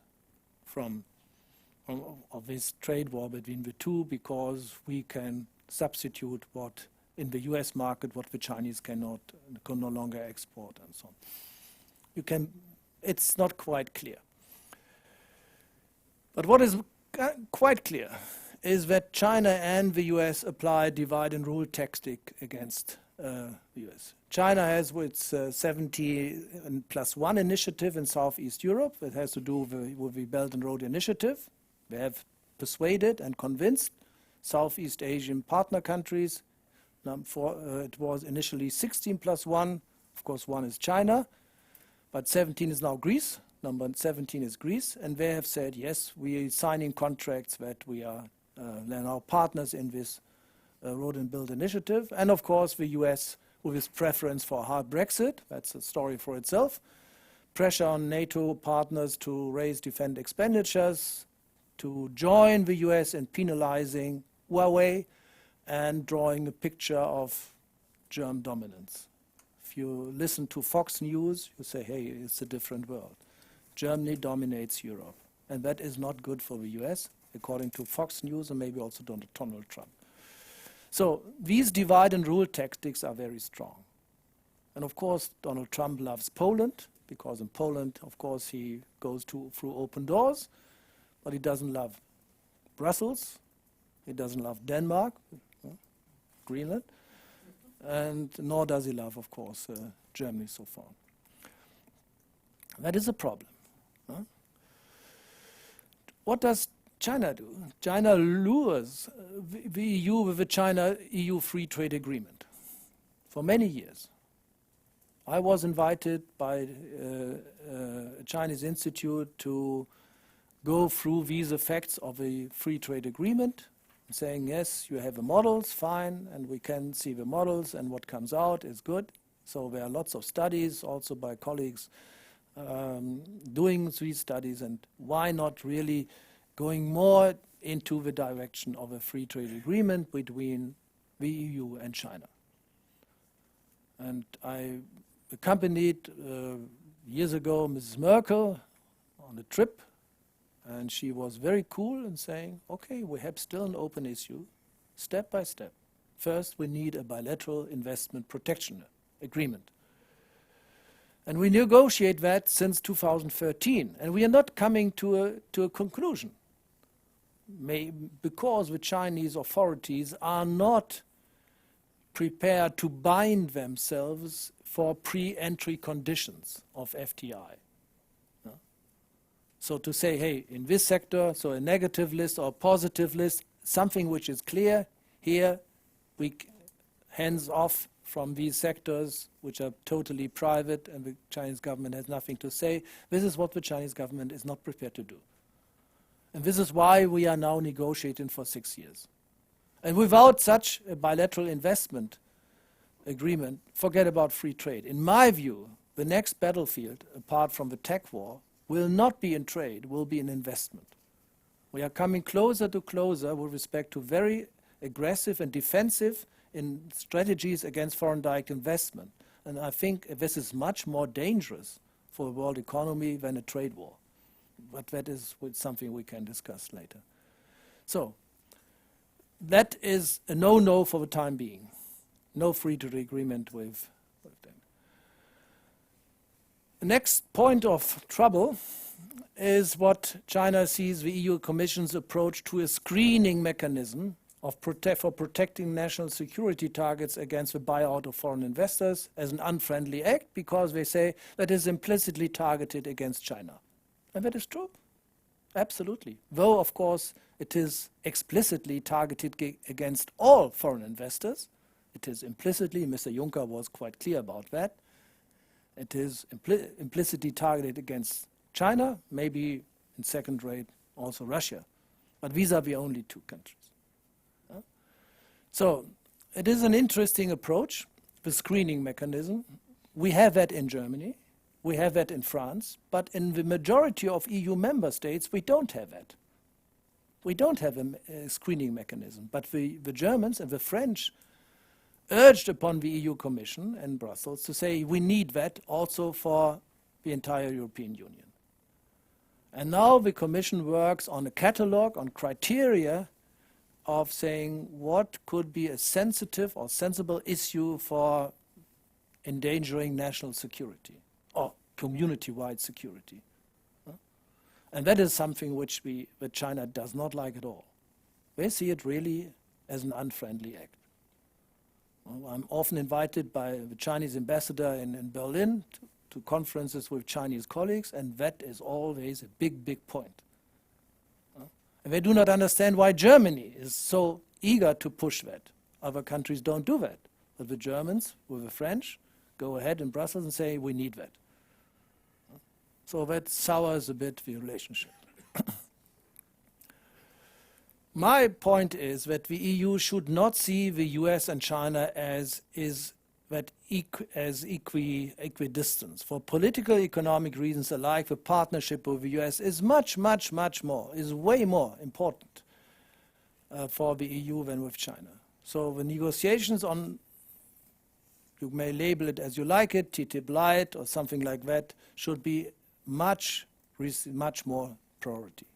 of this trade war between the two, because we can substitute what in the US market what the Chinese can no longer export and so on. It's not quite clear. But what is quite clear is that China and the US apply divide and rule tactic against the US. China has its 70+1 initiative in Southeast Europe. It has to do with the Belt and Road Initiative. They have persuaded and convinced Southeast Asian partner countries. It was initially 16+1. Of course, one is China, but 17 is now Greece. Number 17 is Greece, and they have said, yes, we are signing contracts that we are now partners in this Road and Build initiative. And of course, the US, with its preference for a hard Brexit, that's a story for itself, pressure on NATO partners to raise defense expenditures, to join the US in penalizing Huawei and drawing a picture of German dominance. If you listen to Fox News, you say, hey, it's a different world. Germany dominates Europe, and that is not good for the US, according to Fox News and maybe also Donald Trump. So these divide and rule tactics are very strong. And of course, Donald Trump loves Poland, because in Poland, of course, he goes through open doors, but he doesn't love Brussels, he doesn't love Denmark, Greenland, and nor does he love, of course, Germany so far. That is a problem. What does China do? China lures the EU with the China-EU free trade agreement for many years. I was invited by a Chinese institute to go through these effects of a free trade agreement, saying, yes, you have the models, fine, and we can see the models, and what comes out is good. So there are lots of studies also by colleagues doing these studies, and why not really going more into the direction of a free trade agreement between the EU and China. And I accompanied years ago Mrs. Merkel on a trip, and she was very cool in saying, okay, we have still an open issue, step by step. First, we need a bilateral investment protection agreement. And we negotiate that since 2013, and we are not coming to a conclusion. Because the Chinese authorities are not prepared to bind themselves for pre-entry conditions of FTI. So to say, hey, in this sector, so a negative list or a positive list, something which is clear, here we hands off from these sectors which are totally private and the Chinese government has nothing to say. This is what the Chinese government is not prepared to do. And this is why we are now negotiating for 6 years. And without such a bilateral investment agreement, forget about free trade. In my view, the next battlefield, apart from the tech war, will not be in trade, will be in investment. We are coming closer to closer with respect to very aggressive and defensive in strategies against foreign direct investment. And I think this is much more dangerous for the world economy than a trade war. But that is something we can discuss later. So that is a no-no for the time being. No free trade agreement with them. The next point of trouble is what China sees the EU Commission's approach to a screening mechanism for protecting national security targets against the buyout of foreign investors as an unfriendly act, because they say that is implicitly targeted against China. And that is true. Absolutely. Though, of course, it is explicitly targeted against all foreign investors. It is implicitly, Mr. Juncker was quite clear about that. It is implicitly targeted against China, maybe in second rate also Russia. But these are the only two countries. So it is an interesting approach, the screening mechanism. We have that in Germany. We have that in France. But in the majority of EU member states, we don't have that. We don't have a screening mechanism. But the Germans and the French urged upon the EU Commission and Brussels to say we need that also for the entire European Union. And now the Commission works on a catalogue, on criteria of saying what could be a sensitive or sensible issue for endangering national security or community-wide security. And that is something which that China does not like at all. They see it really as an unfriendly act. Well, I'm often invited by the Chinese ambassador in Berlin to conferences with Chinese colleagues, and that is always a big, big point. And they do not understand why Germany is so eager to push that. Other countries don't do that. But the Germans, with the French, go ahead in Brussels and say, we need that. So that sours a bit the relationship. My point is that the EU should not see the US and China as equidistant. For political, economic reasons alike, the partnership with the US is much, much, much more, is way more important for the EU than with China. So the negotiations on, you may label it as you like it, TTIP light or something like that, should be much more priority.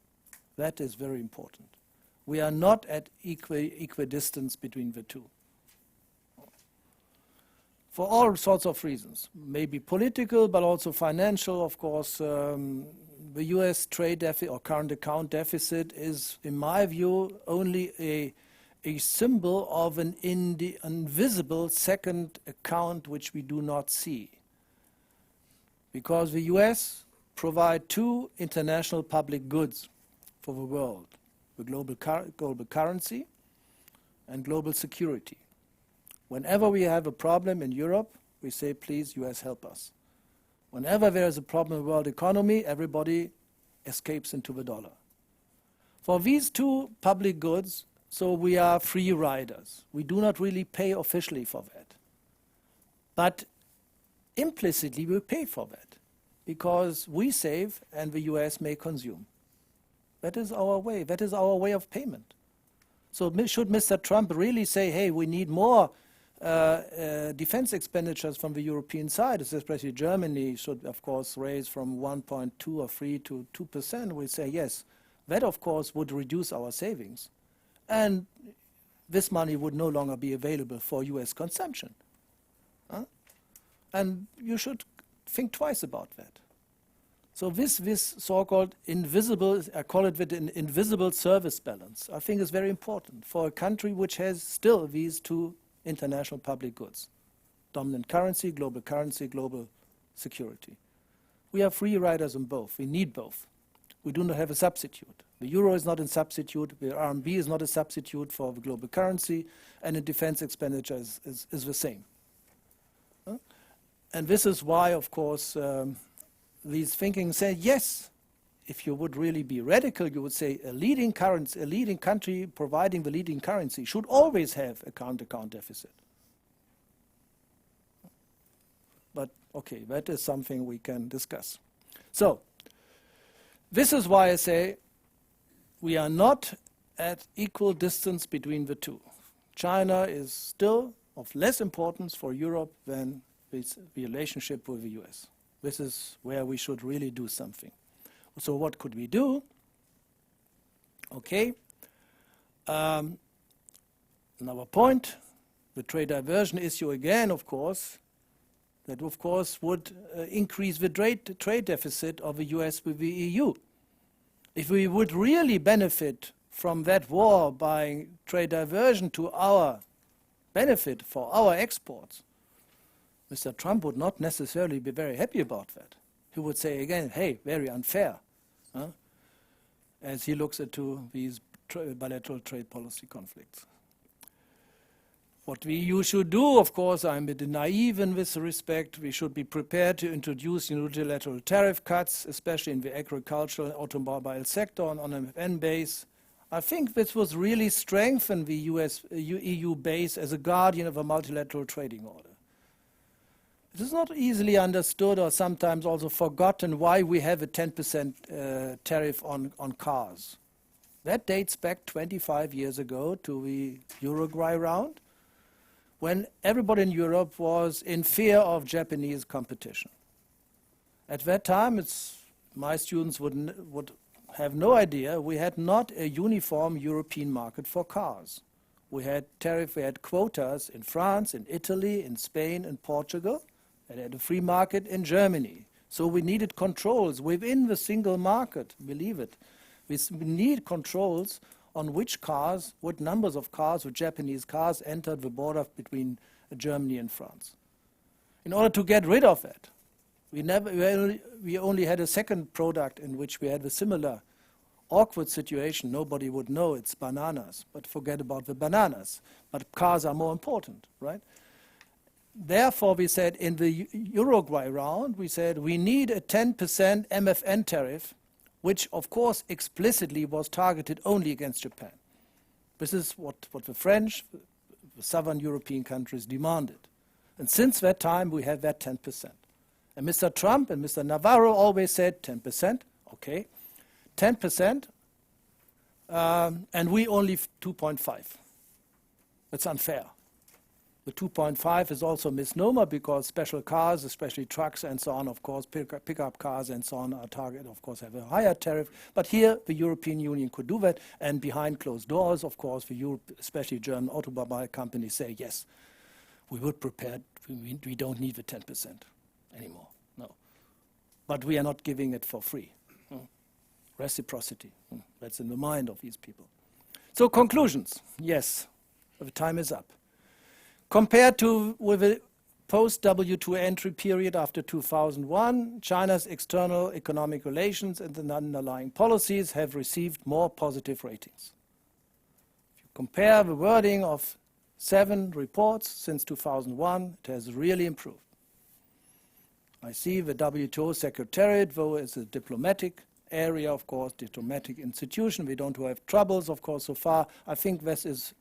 That is very important. We are not at equidistance between the two. For all sorts of reasons, maybe political, but also financial, of course. The US trade deficit or current account deficit is, in my view, only a symbol of an invisible second account which we do not see. Because the US provide two international public goods for the world, the global currency and global security. Whenever we have a problem in Europe, we say, please, US, help us. Whenever there is a problem in the world economy, everybody escapes into the dollar. For these two public goods, so we are free riders. We do not really pay officially for that. But implicitly, we pay for that because we save and the US may consume. That is our way. That is our way of payment. So should Mr. Trump really say, hey, we need more defense expenditures from the European side, especially Germany should, of course, raise from 1.2 or 3 to 2%, we say yes. That, of course, would reduce our savings. And this money would no longer be available for US consumption. And you should think twice about that. So this so-called invisible, I call it an invisible service balance, I think is very important for a country which has still these two international public goods, dominant currency, global security. We are free riders on both. We need both. We do not have a substitute. The euro is not a substitute. The RMB is not a substitute for the global currency, and the defense expenditure is the same. And this is why, of course, these thinking say, yes, if you would really be radical, you would say a leading country providing the leading currency should always have a current account deficit. But okay, that is something we can discuss. So this is why I say we are not at equal distance between the two. China is still of less importance for Europe than the relationship with the US. This is where we should really do something. So what could we do? Okay. Another point, the trade diversion issue again, of course, that of course would increase the trade deficit of the US with the EU. If we would really benefit from that war by trade diversion to our benefit for our exports, Mr. Trump would not necessarily be very happy about that. He would say again, hey, very unfair. as he looks into these bilateral trade policy conflicts. What the EU should do, of course, I'm a bit naive in this respect. We should be prepared to introduce unilateral tariff cuts, especially in the agricultural and automobile sector on an MFN base. I think this would really strengthen the EU base as a guardian of a multilateral trading order. It is not easily understood or sometimes also forgotten why we have a 10% tariff on cars. That dates back 25 years ago to the Uruguay round, when everybody in Europe was in fear of Japanese competition. At that time, my students would have no idea, we had not a uniform European market for cars. We had quotas in France, in Italy, in Spain, in Portugal, and had a free market in Germany. So we needed controls within the single market, believe it. We need controls on which cars, what numbers of cars, or Japanese cars entered the border between Germany and France. In order to get rid of that, we only had a second product in which we had a similar awkward situation. Nobody would know it's bananas, but forget about the bananas. But cars are more important, right? Therefore, we said in the Uruguay round, we said we need a 10% MFN tariff, which of course explicitly was targeted only against Japan. This is what the French, the southern European countries demanded. And since that time, we have that 10%. And Mr. Trump and Mr. Navarro always said 10%, okay, 10%, and we only 2.5. That's unfair. The 2.5 is also a misnomer because special cars, especially trucks and so on, of course, pickup cars and so on are targeted, of course, have a higher tariff. But here, the European Union could do that. And behind closed doors, of course, especially German automobile companies say, yes, we would prepare, we don't need the 10% anymore, no. But we are not giving it for free. Reciprocity, that's in the mind of these people. So conclusions, yes, the time is up. Compared with the post-W2 entry period after 2001, China's external economic relations and the underlying policies have received more positive ratings. If you compare the wording of 7 reports since 2001, it has really improved. I see the WTO Secretariat, though, as a diplomatic area, of course, diplomatic institution. We don't have troubles, of course, so far. I think this is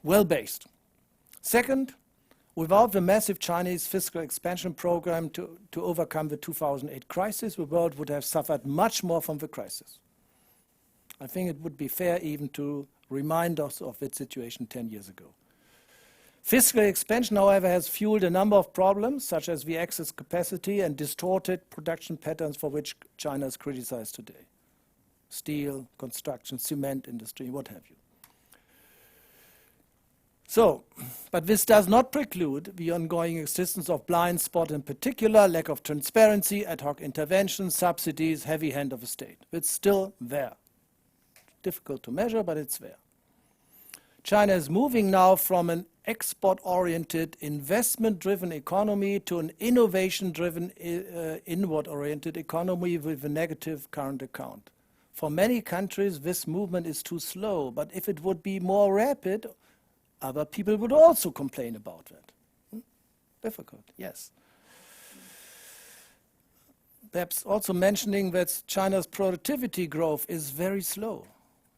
well-based. Second, without the massive Chinese fiscal expansion program to overcome the 2008 crisis, the world would have suffered much more from the crisis. I think it would be fair even to remind us of that situation 10 years ago. Fiscal expansion, however, has fueled a number of problems, such as the excess capacity and distorted production patterns for which China is criticized today. Steel, construction, cement industry, what have you. So, but this does not preclude the ongoing existence of blind spot, in particular, lack of transparency, ad hoc interventions, subsidies, heavy hand of the state. It's still there. Difficult to measure, but it's there. China is moving now from an export-oriented, investment-driven economy to an innovation-driven, inward-oriented economy with a negative current account. For many countries, this movement is too slow, but if it would be more rapid, other people would also complain about that. Difficult, yes. Perhaps also mentioning that China's productivity growth is very slow.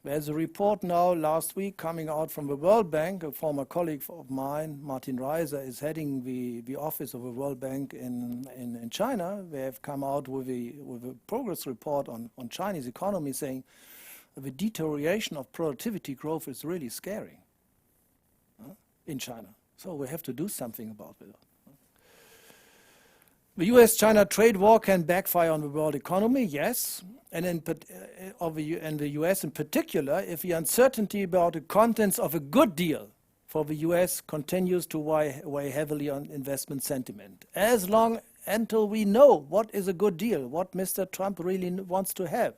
There's a report now last week coming out from the World Bank. A former colleague of mine, Martin Reiser, is heading the office of the World Bank in China. They have come out with a progress report on Chinese economy saying the deterioration of productivity growth is really scary in China. So we have to do something about it. The U.S.-China trade war can backfire on the world economy, yes, and the U.S. in particular, if the uncertainty about the contents of a good deal for the U.S. continues to weigh heavily on investment sentiment. Until we know what is a good deal, what Mr. Trump really wants to have.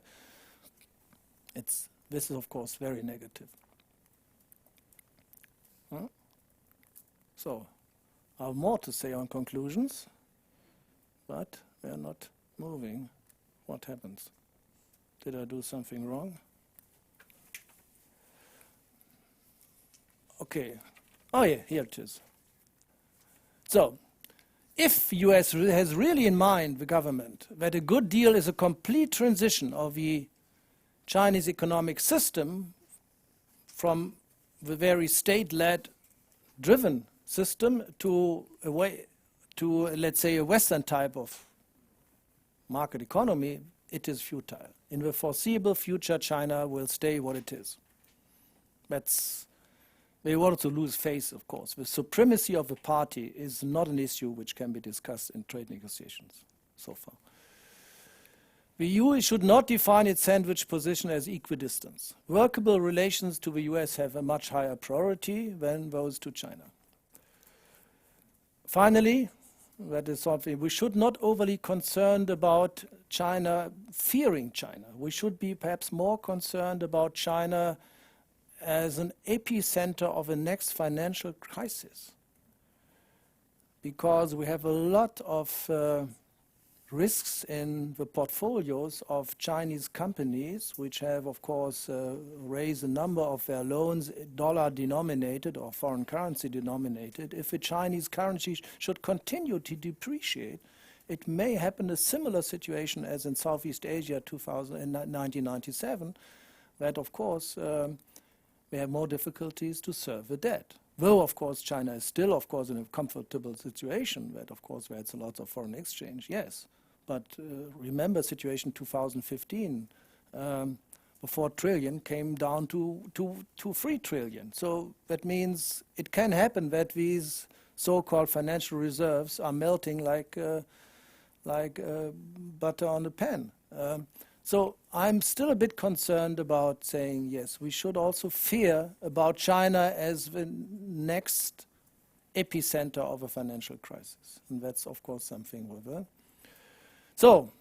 This is, of course, very negative. So, I have more to say on conclusions, but they're not moving. What happens? Did I do something wrong? Okay. Oh yeah, here it is. So, if U.S. has really in mind, the government, that a good deal is a complete transition of the Chinese economic system from the very state-led driven system to let's say, a Western type of market economy, it is futile. In the foreseeable future, China will stay what it is. They want to lose face, of course. The supremacy of the party is not an issue which can be discussed in trade negotiations so far. The EU should not define its sandwich position as equidistance. Workable relations to the US have a much higher priority than those to China. Finally, that is something we should not overly concerned about China, fearing China. We should be perhaps more concerned about China as an epicenter of a next financial crisis, because we have a lot of risks in the portfolios of Chinese companies, which have, of course, raised a number of their loans dollar-denominated or foreign currency denominated. If the Chinese currency should continue to depreciate, it may happen a similar situation as in Southeast Asia in 1997, that, of course, we have more difficulties to serve the debt. Though, of course, China is still, of course, in a comfortable situation, that, of course, we had a lot of foreign exchange, yes. But remember situation 2015, the 4 trillion came down to 3 trillion. So that means it can happen that these so-called financial reserves are melting like butter on a pan. So I'm still a bit concerned about saying, yes, we should also fear about China as the next epicenter of a financial crisis. And that's, of course, something with So,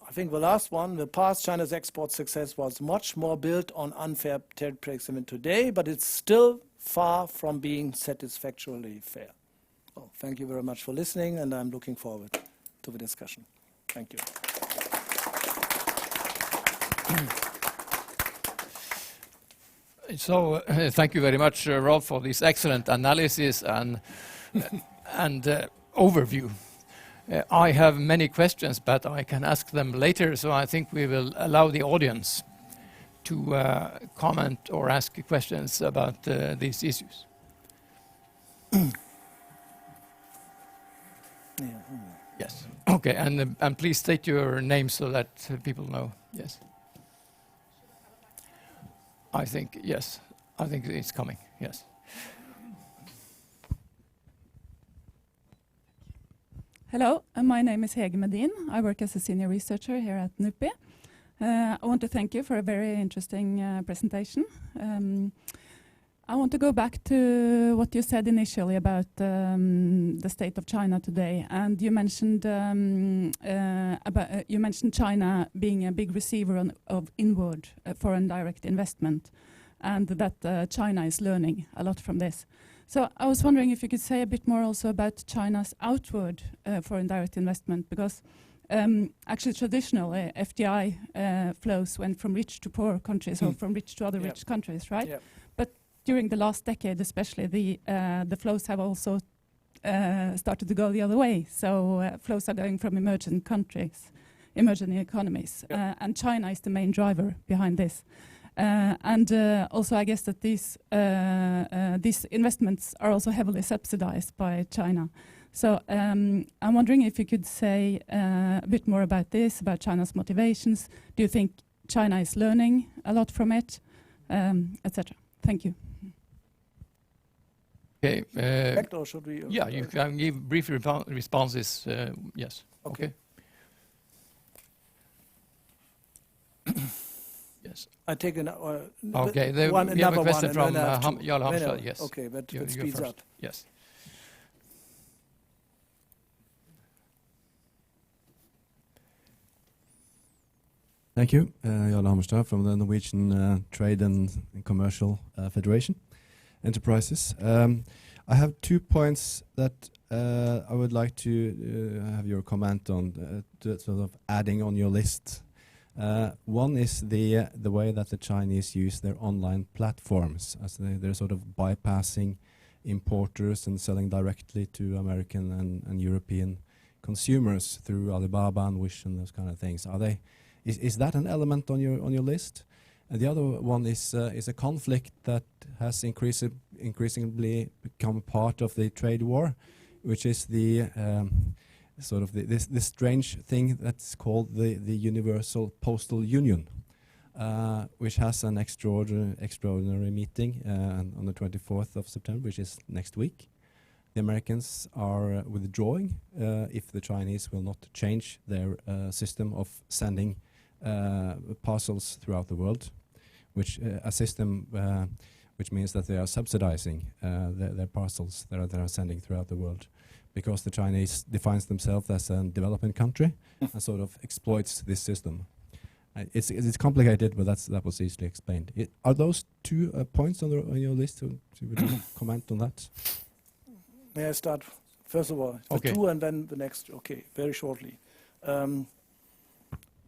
I think the last one, in the past, China's export success was much more built on unfair trade practices than today, but it's still far from being satisfactorily fair. So, thank you very much for listening, and I'm looking forward to the discussion. Thank you.
So, thank you very much, Rolf, for this excellent analysis and overview. I have many questions, but I can ask them later, so I think we will allow the audience to comment or ask questions about these issues. Yes. Okay, and please state your name so that people know. Yes. I think, yes. I think it's coming, yes.
Hello, my name is Hege Medin. I work as a senior researcher here at NUPI. I want to thank you for a very interesting presentation. I want to go back to what you said initially about the state of China today, and you mentioned China being a big receiver of inward foreign direct investment, and that China is learning a lot from this. So I was wondering if you could say a bit more also about China's outward foreign direct investment, because actually traditionally FDI flows went from rich to poor countries or from rich to other rich countries, right? Yep. But during the last decade especially, the flows have also started to go the other way. So flows are going from emerging countries, emerging economies, and China is the main driver behind this. And also, I guess that these investments are also heavily subsidized by China. So I'm wondering if you could say a bit more about this, about China's motivations. Do you think China is learning a lot from it, etc.? Thank you.
Okay.
Or should we?
Yeah, you can give brief responses. Yes. Okay. Yes.
I take
another
one.
We have a question from Jarl Hamstad. Yes.
Okay, that speeds up.
Yes.
Thank you. Jarl Hamstad from the Norwegian Trade and Commercial Federation Enterprises. I have 2 points that I would like to have your comment on, to sort of adding on your list. One is the way that the Chinese use their online platforms, as they're sort of bypassing importers and selling directly to American and European consumers through Alibaba and Wish and those kind of things. Is that an element on your list? And the other one is a conflict that has increasingly become part of the trade war, which is the sort of this strange thing that's called the Universal Postal Union, which has an extraordinary meeting on the 24th of September, which is next week. The Americans are withdrawing if the Chinese will not change their system of sending parcels throughout the world, which a system which means that they are subsidizing their parcels that are sending throughout the world, because the Chinese defines themselves as a developing country and sort of exploits this system. It's complicated, but that was easily explained. Are those two points on your list? Would you comment on that?
May I start? First of all, the two and then the next. Okay, very shortly.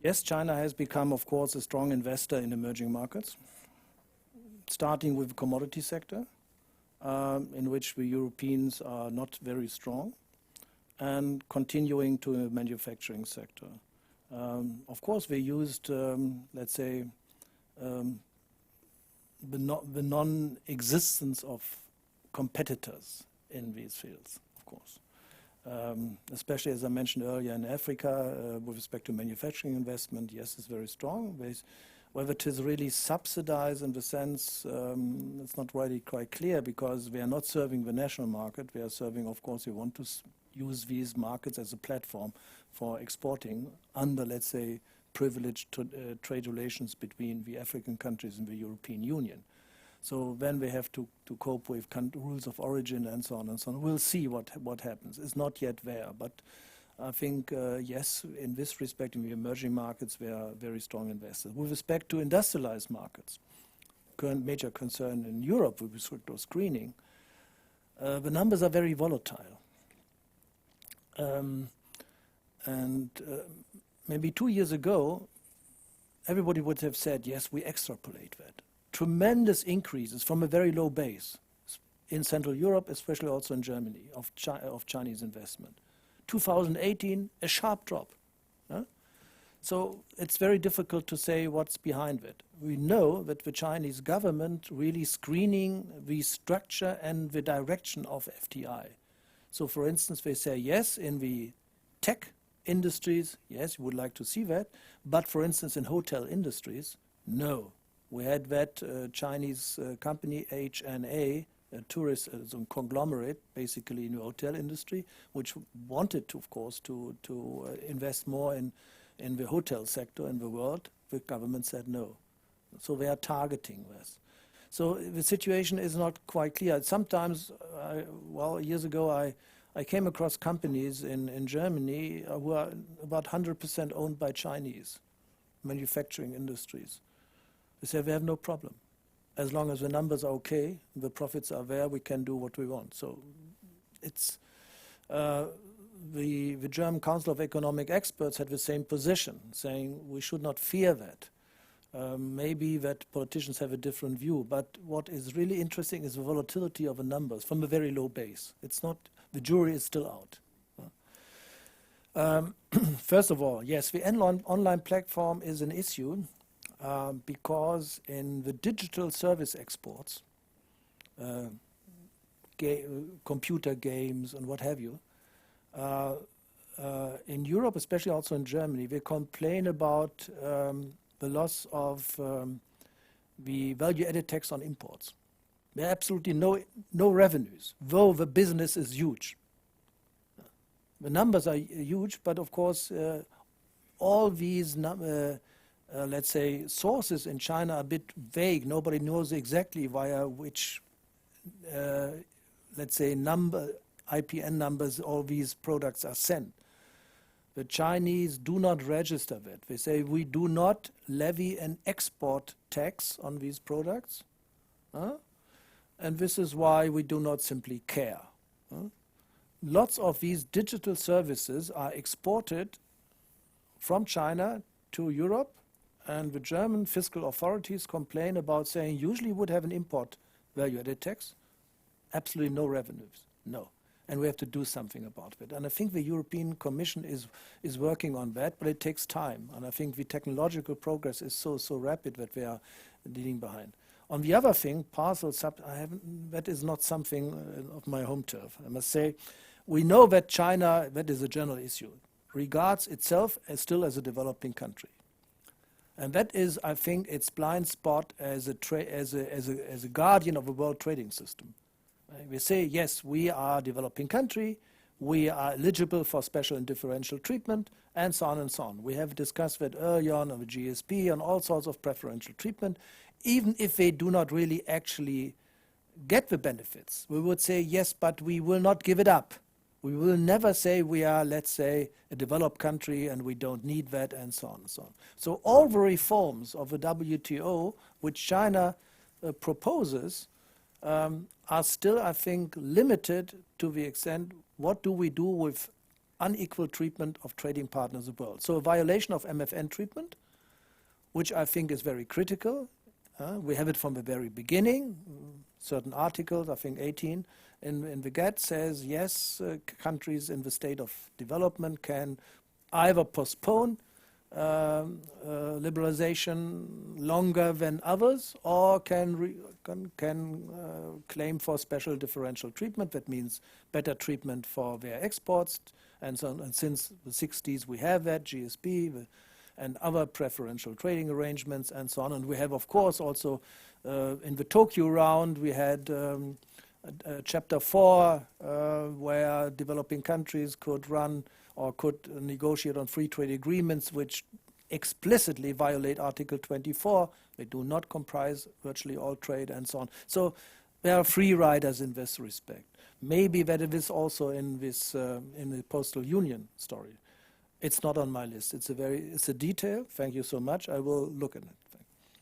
Yes, China has become, of course, a strong investor in emerging markets, starting with the commodity sector, in which we Europeans are not very strong, and continuing to the manufacturing sector. Of course, we used, let's say, the non-existence of competitors in these fields, of course. Especially, as I mentioned earlier, in Africa, with respect to manufacturing investment, yes, it's very strong. Whether it is really subsidized in the sense, it's not really quite clear, because we are not serving the national market. We are serving, of course, we want to use these markets as a platform for exporting under, let's say, privileged trade relations between the African countries and the European Union. So then we have to cope with rules of origin and so on and so on. We'll see what happens. It's not yet there, but I think, yes, in this respect, in the emerging markets, we are very strong investors. With respect to industrialized markets, current major concern in Europe with respect to screening, the numbers are very volatile. Maybe 2 years ago, everybody would have said, yes, we extrapolate that. Tremendous increases from a very low base in Central Europe, especially also in Germany, of Chinese investment. 2018, a sharp drop. So it's very difficult to say what's behind it. We know that the Chinese government really screening the structure and the direction of FDI. So for instance, they say, yes, in the tech industries, yes, you would like to see that. But for instance, in hotel industries, no. We had that Chinese company, HNA, a tourist conglomerate, basically in the hotel industry, which wanted to, of course, to invest more in the hotel sector in the world. The government said no. So they are targeting this. So the situation is not quite clear. Sometimes, years ago, I came across companies in Germany who are about 100% owned by Chinese manufacturing industries. They say we have no problem. As long as the numbers are okay, the profits are there, we can do what we want. So it's the German Council of Economic Experts had the same position, saying we should not fear that. Maybe that politicians have a different view, but what is really interesting is the volatility of the numbers from a very low base. It's not, the jury is still out. First of all, yes, the online platform is an issue. Because in the digital service exports, computer games and what have you, in Europe, especially also in Germany, we complain about the loss of the value-added tax on imports. There are absolutely no revenues, though the business is huge. The numbers are huge, but of course, all these let's say, sources in China are a bit vague. Nobody knows exactly via which, let's say, IPN numbers all these products are sent. The Chinese do not register that. They say we do not levy an export tax on these products. And this is why we do not simply care. Lots of these digital services are exported from China to Europe and the German fiscal authorities complain about saying usually would have an import value-added tax, absolutely no revenues, no. And we have to do something about it. And I think the European Commission is working on that, but it takes time. And I think the technological progress is so rapid that we are leading behind. On the other thing, that is not something of my home turf. I must say, we know that China, that is a general issue, regards itself as still as a developing country. And that is, I think, its blind spot as a guardian of a world trading system. We say, yes, we are a developing country, we are eligible for special and differential treatment, and so on and so on. We have discussed that earlier on the GSP, on all sorts of preferential treatment. Even if they do not really actually get the benefits, we would say, yes, but we will not give it up. We will never say we are, let's say, a developed country and we don't need that, and so on and so on. So all the reforms of the WTO, which China proposes, are still, I think, limited to the extent, what do we do with unequal treatment of trading partners of the world? So a violation of MFN treatment, which I think is very critical. We have it from the very beginning. Certain articles, I think 18, in the GATT says, yes, countries in the state of development can either postpone liberalization longer than others, or can claim for special differential treatment. That means better treatment for their exports, and so on. And since the 60s we have that, GSP, and other preferential trading arrangements, and so on. And we have, of course, also in the Tokyo round, we had Chapter 4, where developing countries could run or could negotiate on free trade agreements which explicitly violate Article 24. They do not comprise virtually all trade, and so on. So there are free riders in this respect. Maybe that it is also in this in the postal union story. It's not on my list. It's a detail. Thank you so much. I will look at it.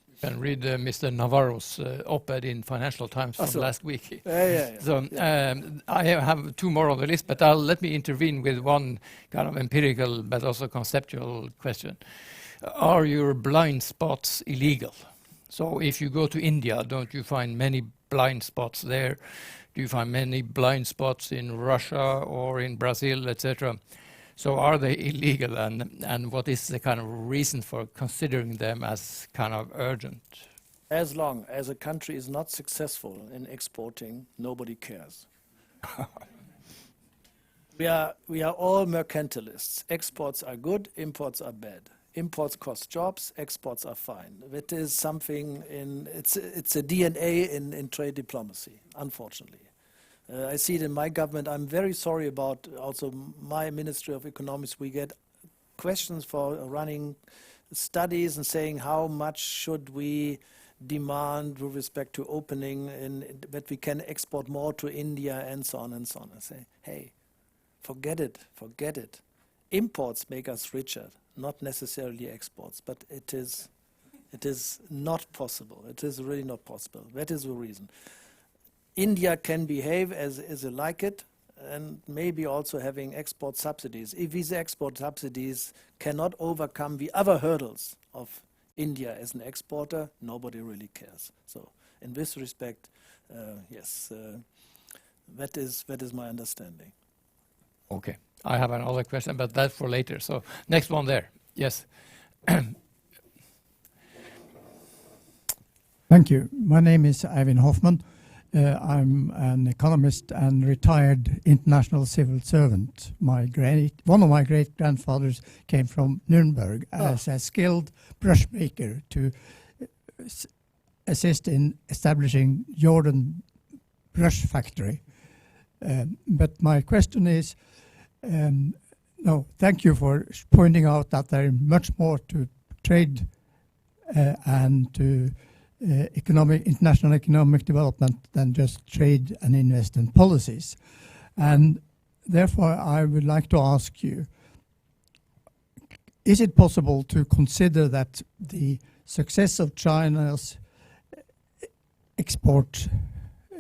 You can read Mr. Navarro's op-ed in Financial Times from last week.
Yeah.
So I have two more on the list, but let me intervene with one kind of empirical but also conceptual question. Are your blind spots illegal? So if you go to India, don't you find many blind spots there? Do you find many blind spots in Russia or in Brazil, etc.? So are they illegal, and what is the kind of reason for considering them as kind of urgent?
As long as a country is not successful in exporting, nobody cares. We are all mercantilists. Exports are good, imports are bad. Imports cost jobs, exports are fine. It is something it's a DNA in trade diplomacy, unfortunately. I see it in my government. I'm very sorry about also my Ministry of Economics. We get questions for running studies and saying how much should we demand with respect to opening, that we can export more to India, and so on and so on. I say, hey, forget it. Imports make us richer, not necessarily exports, but it is not possible. It is really not possible. That is the reason. India can behave as I like it, and maybe also having export subsidies. If these export subsidies cannot overcome the other hurdles of India as an exporter, nobody really cares. So in this respect, yes, that is my understanding.
Okay, I have another question, but that for later. So next one there, yes.
Thank you. My name is Eivind Hoffman. I'm an economist and retired international civil servant. One of my great-grandfathers came from Nuremberg as a skilled brush maker to assist in establishing Jordan brush factory. But my question is, thank you for pointing out that there is much more to trade and to international economic development than just trade and investment policies. And therefore, I would like to ask you, is it possible to consider that the success of China's export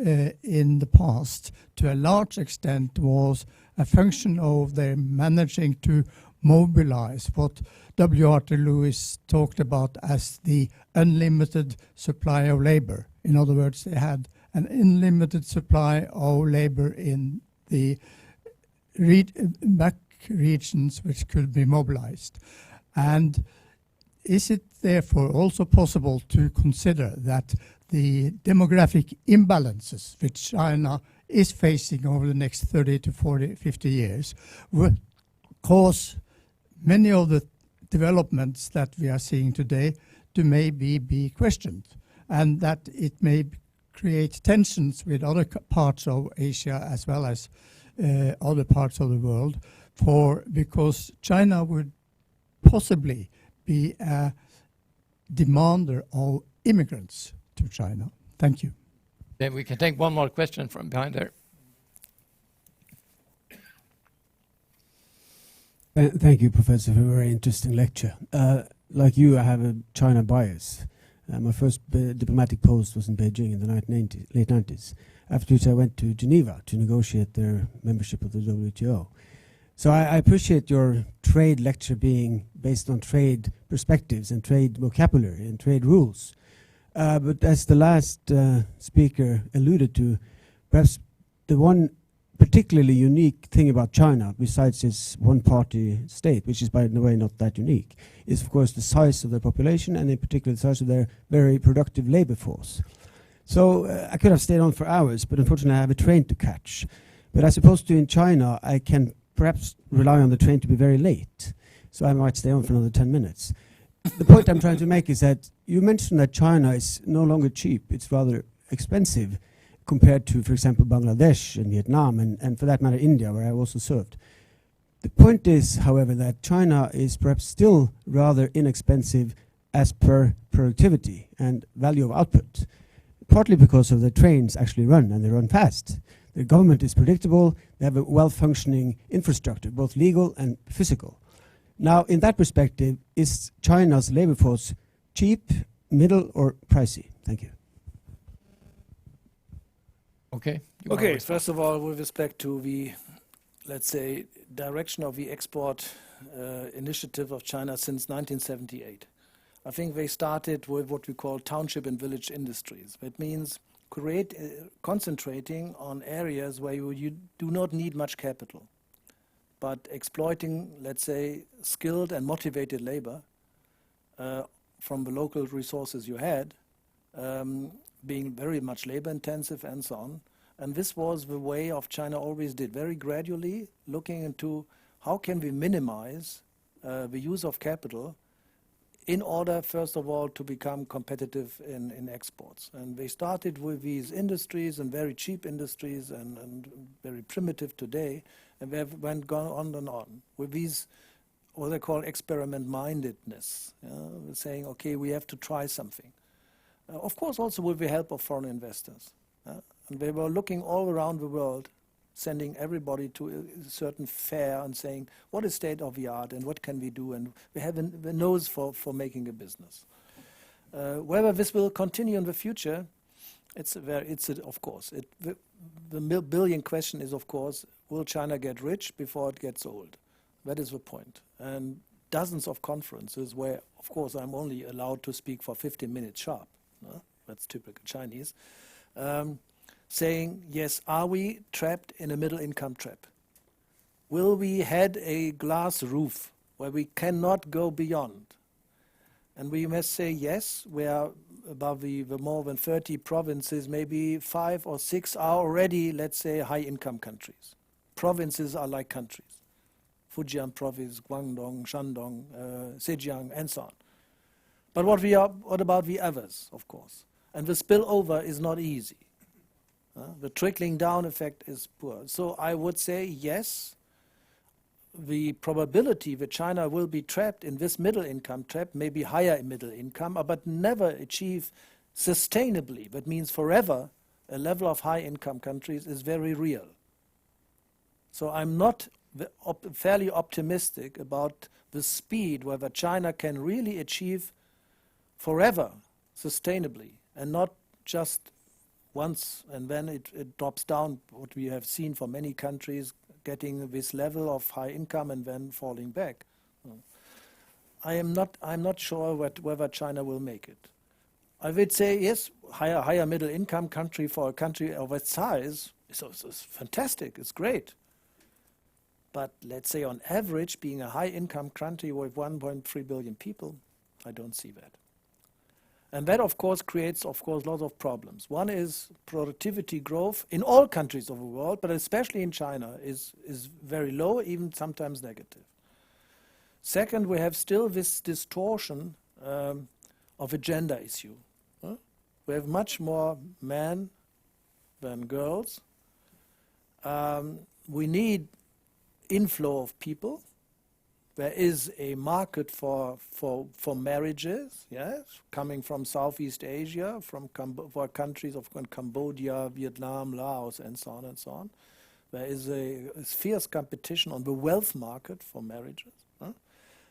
in the past, to a large extent, was a function of their managing to mobilize what W. Arthur Lewis talked about as the unlimited supply of labor. In other words, they had an unlimited supply of labor in the back regions which could be mobilized. And is it therefore also possible to consider that the demographic imbalances which China is facing over the next 30 to 40, 50 years will cause many of the developments that we are seeing today to maybe be questioned, and that it may create tensions with other parts of Asia as well as other parts of the world, because China would possibly be a demander of immigrants to China. Thank you.
Then we can take one more question from behind there.
Thank you, Professor, for a very interesting lecture. Like you, I have a China bias. My first diplomatic post was in Beijing in the late 90s, after which I went to Geneva to negotiate their membership of the WTO. So I appreciate your trade lecture being based on trade perspectives and trade vocabulary and trade rules. But as the last speaker alluded to, perhaps the one particularly unique thing about China, besides its one-party state, which is by the way not that unique, is of course the size of their population, and in particular the size of their very productive labor force. So I could have stayed on for hours, but unfortunately I have a train to catch. But as opposed to in China, I can perhaps rely on the train to be very late, so I might stay on for another 10 minutes. The point I'm trying to make is that you mentioned that China is no longer cheap, it's rather expensive compared to, for example, Bangladesh and Vietnam, and for that matter, India, where I also served. The point is, however, that China is perhaps still rather inexpensive as per productivity and value of output, partly because of the trains actually run, and they run fast. The government is predictable, they have a well-functioning infrastructure, both legal and physical. Now, in that perspective, is China's labor force cheap, middle, or pricey? Thank you.
Okay.
Okay, first of all, with respect to the, let's say, direction of the export initiative of China since 1978. I think they started with what we call township and village industries. That means concentrating on areas where you do not need much capital, but exploiting, let's say, skilled and motivated labor from the local resources you had, being very much labor intensive and so on. And this was the way of China always did, very gradually looking into how can we minimize the use of capital in order, first of all, to become competitive in exports. And they started with these industries, and very cheap industries and very primitive today, and they have gone on and on with these, what they call experiment-mindedness, saying, okay, we have to try something. Of course, also with the help of foreign investors. And they were looking all around the world, sending everybody to a certain fair and saying, what is state of the art and what can we do? And we have the nose for making a business. Whether this will continue in the future, of course. The billion question is, of course, will China get rich before it gets old? That is the point. And dozens of conferences where, of course, I'm only allowed to speak for 15 minutes sharp. That's typical Chinese. Saying, yes, are we trapped in a middle income trap? Will we had a glass roof where we cannot go beyond? And we must say, yes, we are above the more than 30 provinces, maybe 5 or 6 are already, let's say, high income countries. Provinces are like countries. Fujian province, Guangdong, Shandong, Zhejiang, and so on. But what about the others, of course? And the spillover is not easy. The trickling down effect is poor. So I would say, yes, the probability that China will be trapped in this middle income trap may be higher in middle income, but never achieve sustainably, that means forever, a level of high income countries is very real. So I'm not fairly optimistic about the speed whether China can really achieve forever, sustainably, and not just once and then it drops down, what we have seen for many countries, getting this level of high income and then falling back. I'm not sure whether China will make it. I would say yes, higher middle income country for a country of its size is fantastic. It's great. But let's say on average, being a high income country with 1.3 billion people, I don't see that. And that, of course, creates, lots of problems. One is productivity growth in all countries of the world, but especially in China, is very low, even sometimes negative. Second, we have still this distortion of a gender issue. We have much more men than girls. We need inflow of people. There is a market for marriages, yes, coming from Southeast Asia, for countries of Cambodia, Vietnam, Laos, and so on and so on. There is a fierce competition on the wealth market for marriages.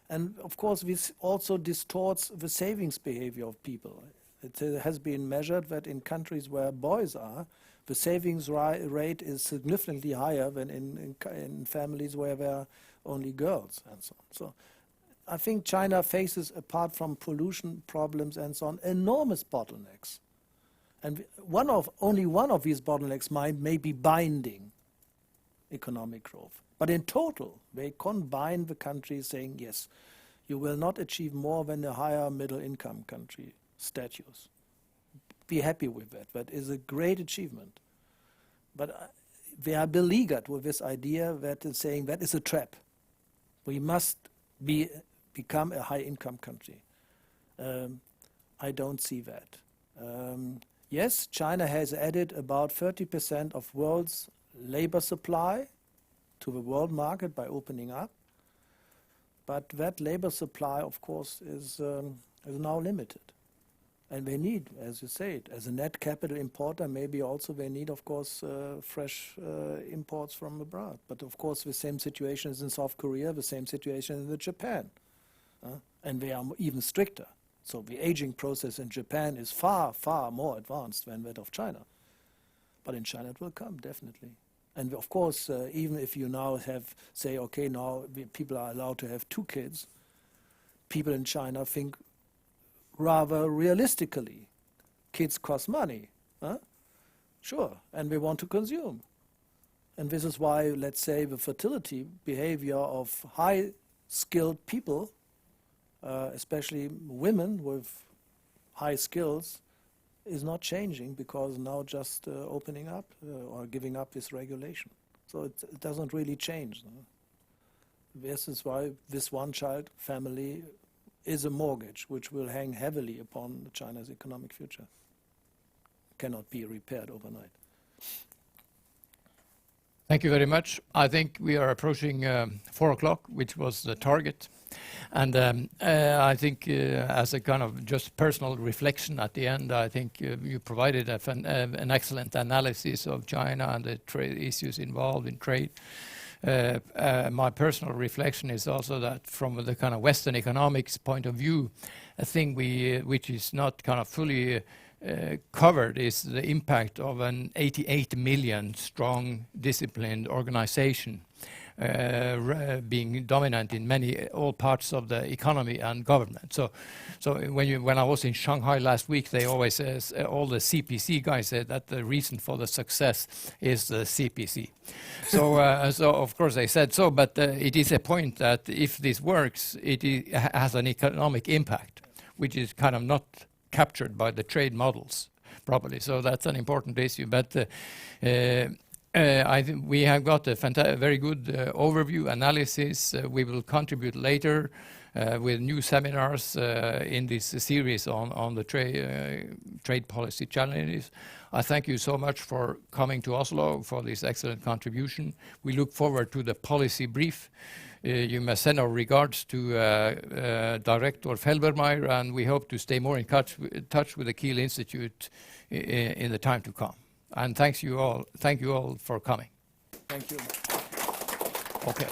And of course, this also distorts the savings behavior of people. It has been measured that in countries where boys are, the savings rate is significantly higher than in families where there are only girls and so on. So I think China faces, apart from pollution problems and so on, enormous bottlenecks. And only one of these bottlenecks may be binding economic growth. But in total, they combine the countries saying, yes, you will not achieve more than a higher middle income country status. Be happy with that. That is a great achievement. But they are beleaguered with this idea that is saying that is a trap. We must become a high income country. I don't see that. Yes, China has added about 30% of world's labor supply to the world market by opening up. But that labor supply, of course, is now limited. And they need, as you said, as a net capital importer, maybe also they need, of course, fresh imports from abroad. But of course, the same situation is in South Korea, the same situation in Japan. And they are even stricter. So the aging process in Japan is far, far more advanced than that of China. But in China it will come, definitely. And of course, even if you now say, okay, now people are allowed to have 2 kids, people in China think rather realistically. Kids cost money. Sure, and we want to consume. And this is why, let's say, the fertility behavior of high-skilled people, especially women with high skills, is not changing because now just opening up or giving up this regulation. So it doesn't really change. This is why this one-child family is a mortgage which will hang heavily upon China's economic future. Cannot be repaired overnight.
Thank you very much. I think we are approaching 4 o'clock, which was the target. And I think as a kind of just personal reflection at the end, I think you provided an excellent analysis of China and the trade issues involved in trade. My personal reflection is also that from the kind of Western economics point of view, a thing which is not kind of fully covered is the impact of an 88 million strong, disciplined organization being dominant in all parts of the economy and government. So when I was in Shanghai last week, they always all the CPC guys said that the reason for the success is the CPC. So of course they said so, but it is a point that if this works, it has an economic impact, which is kind of not captured by the trade models properly. So that's an important issue. But I think we have got a very good overview analysis. We will contribute later with new seminars in this series on the trade policy challenges. I thank you so much for coming to Oslo for this excellent contribution. We look forward to the policy brief. You must send our regards to Director Felbermeier, and we hope to stay more in touch with the Kiel Institute in the time to come. And thank you all for coming.
Thank you.
Okay.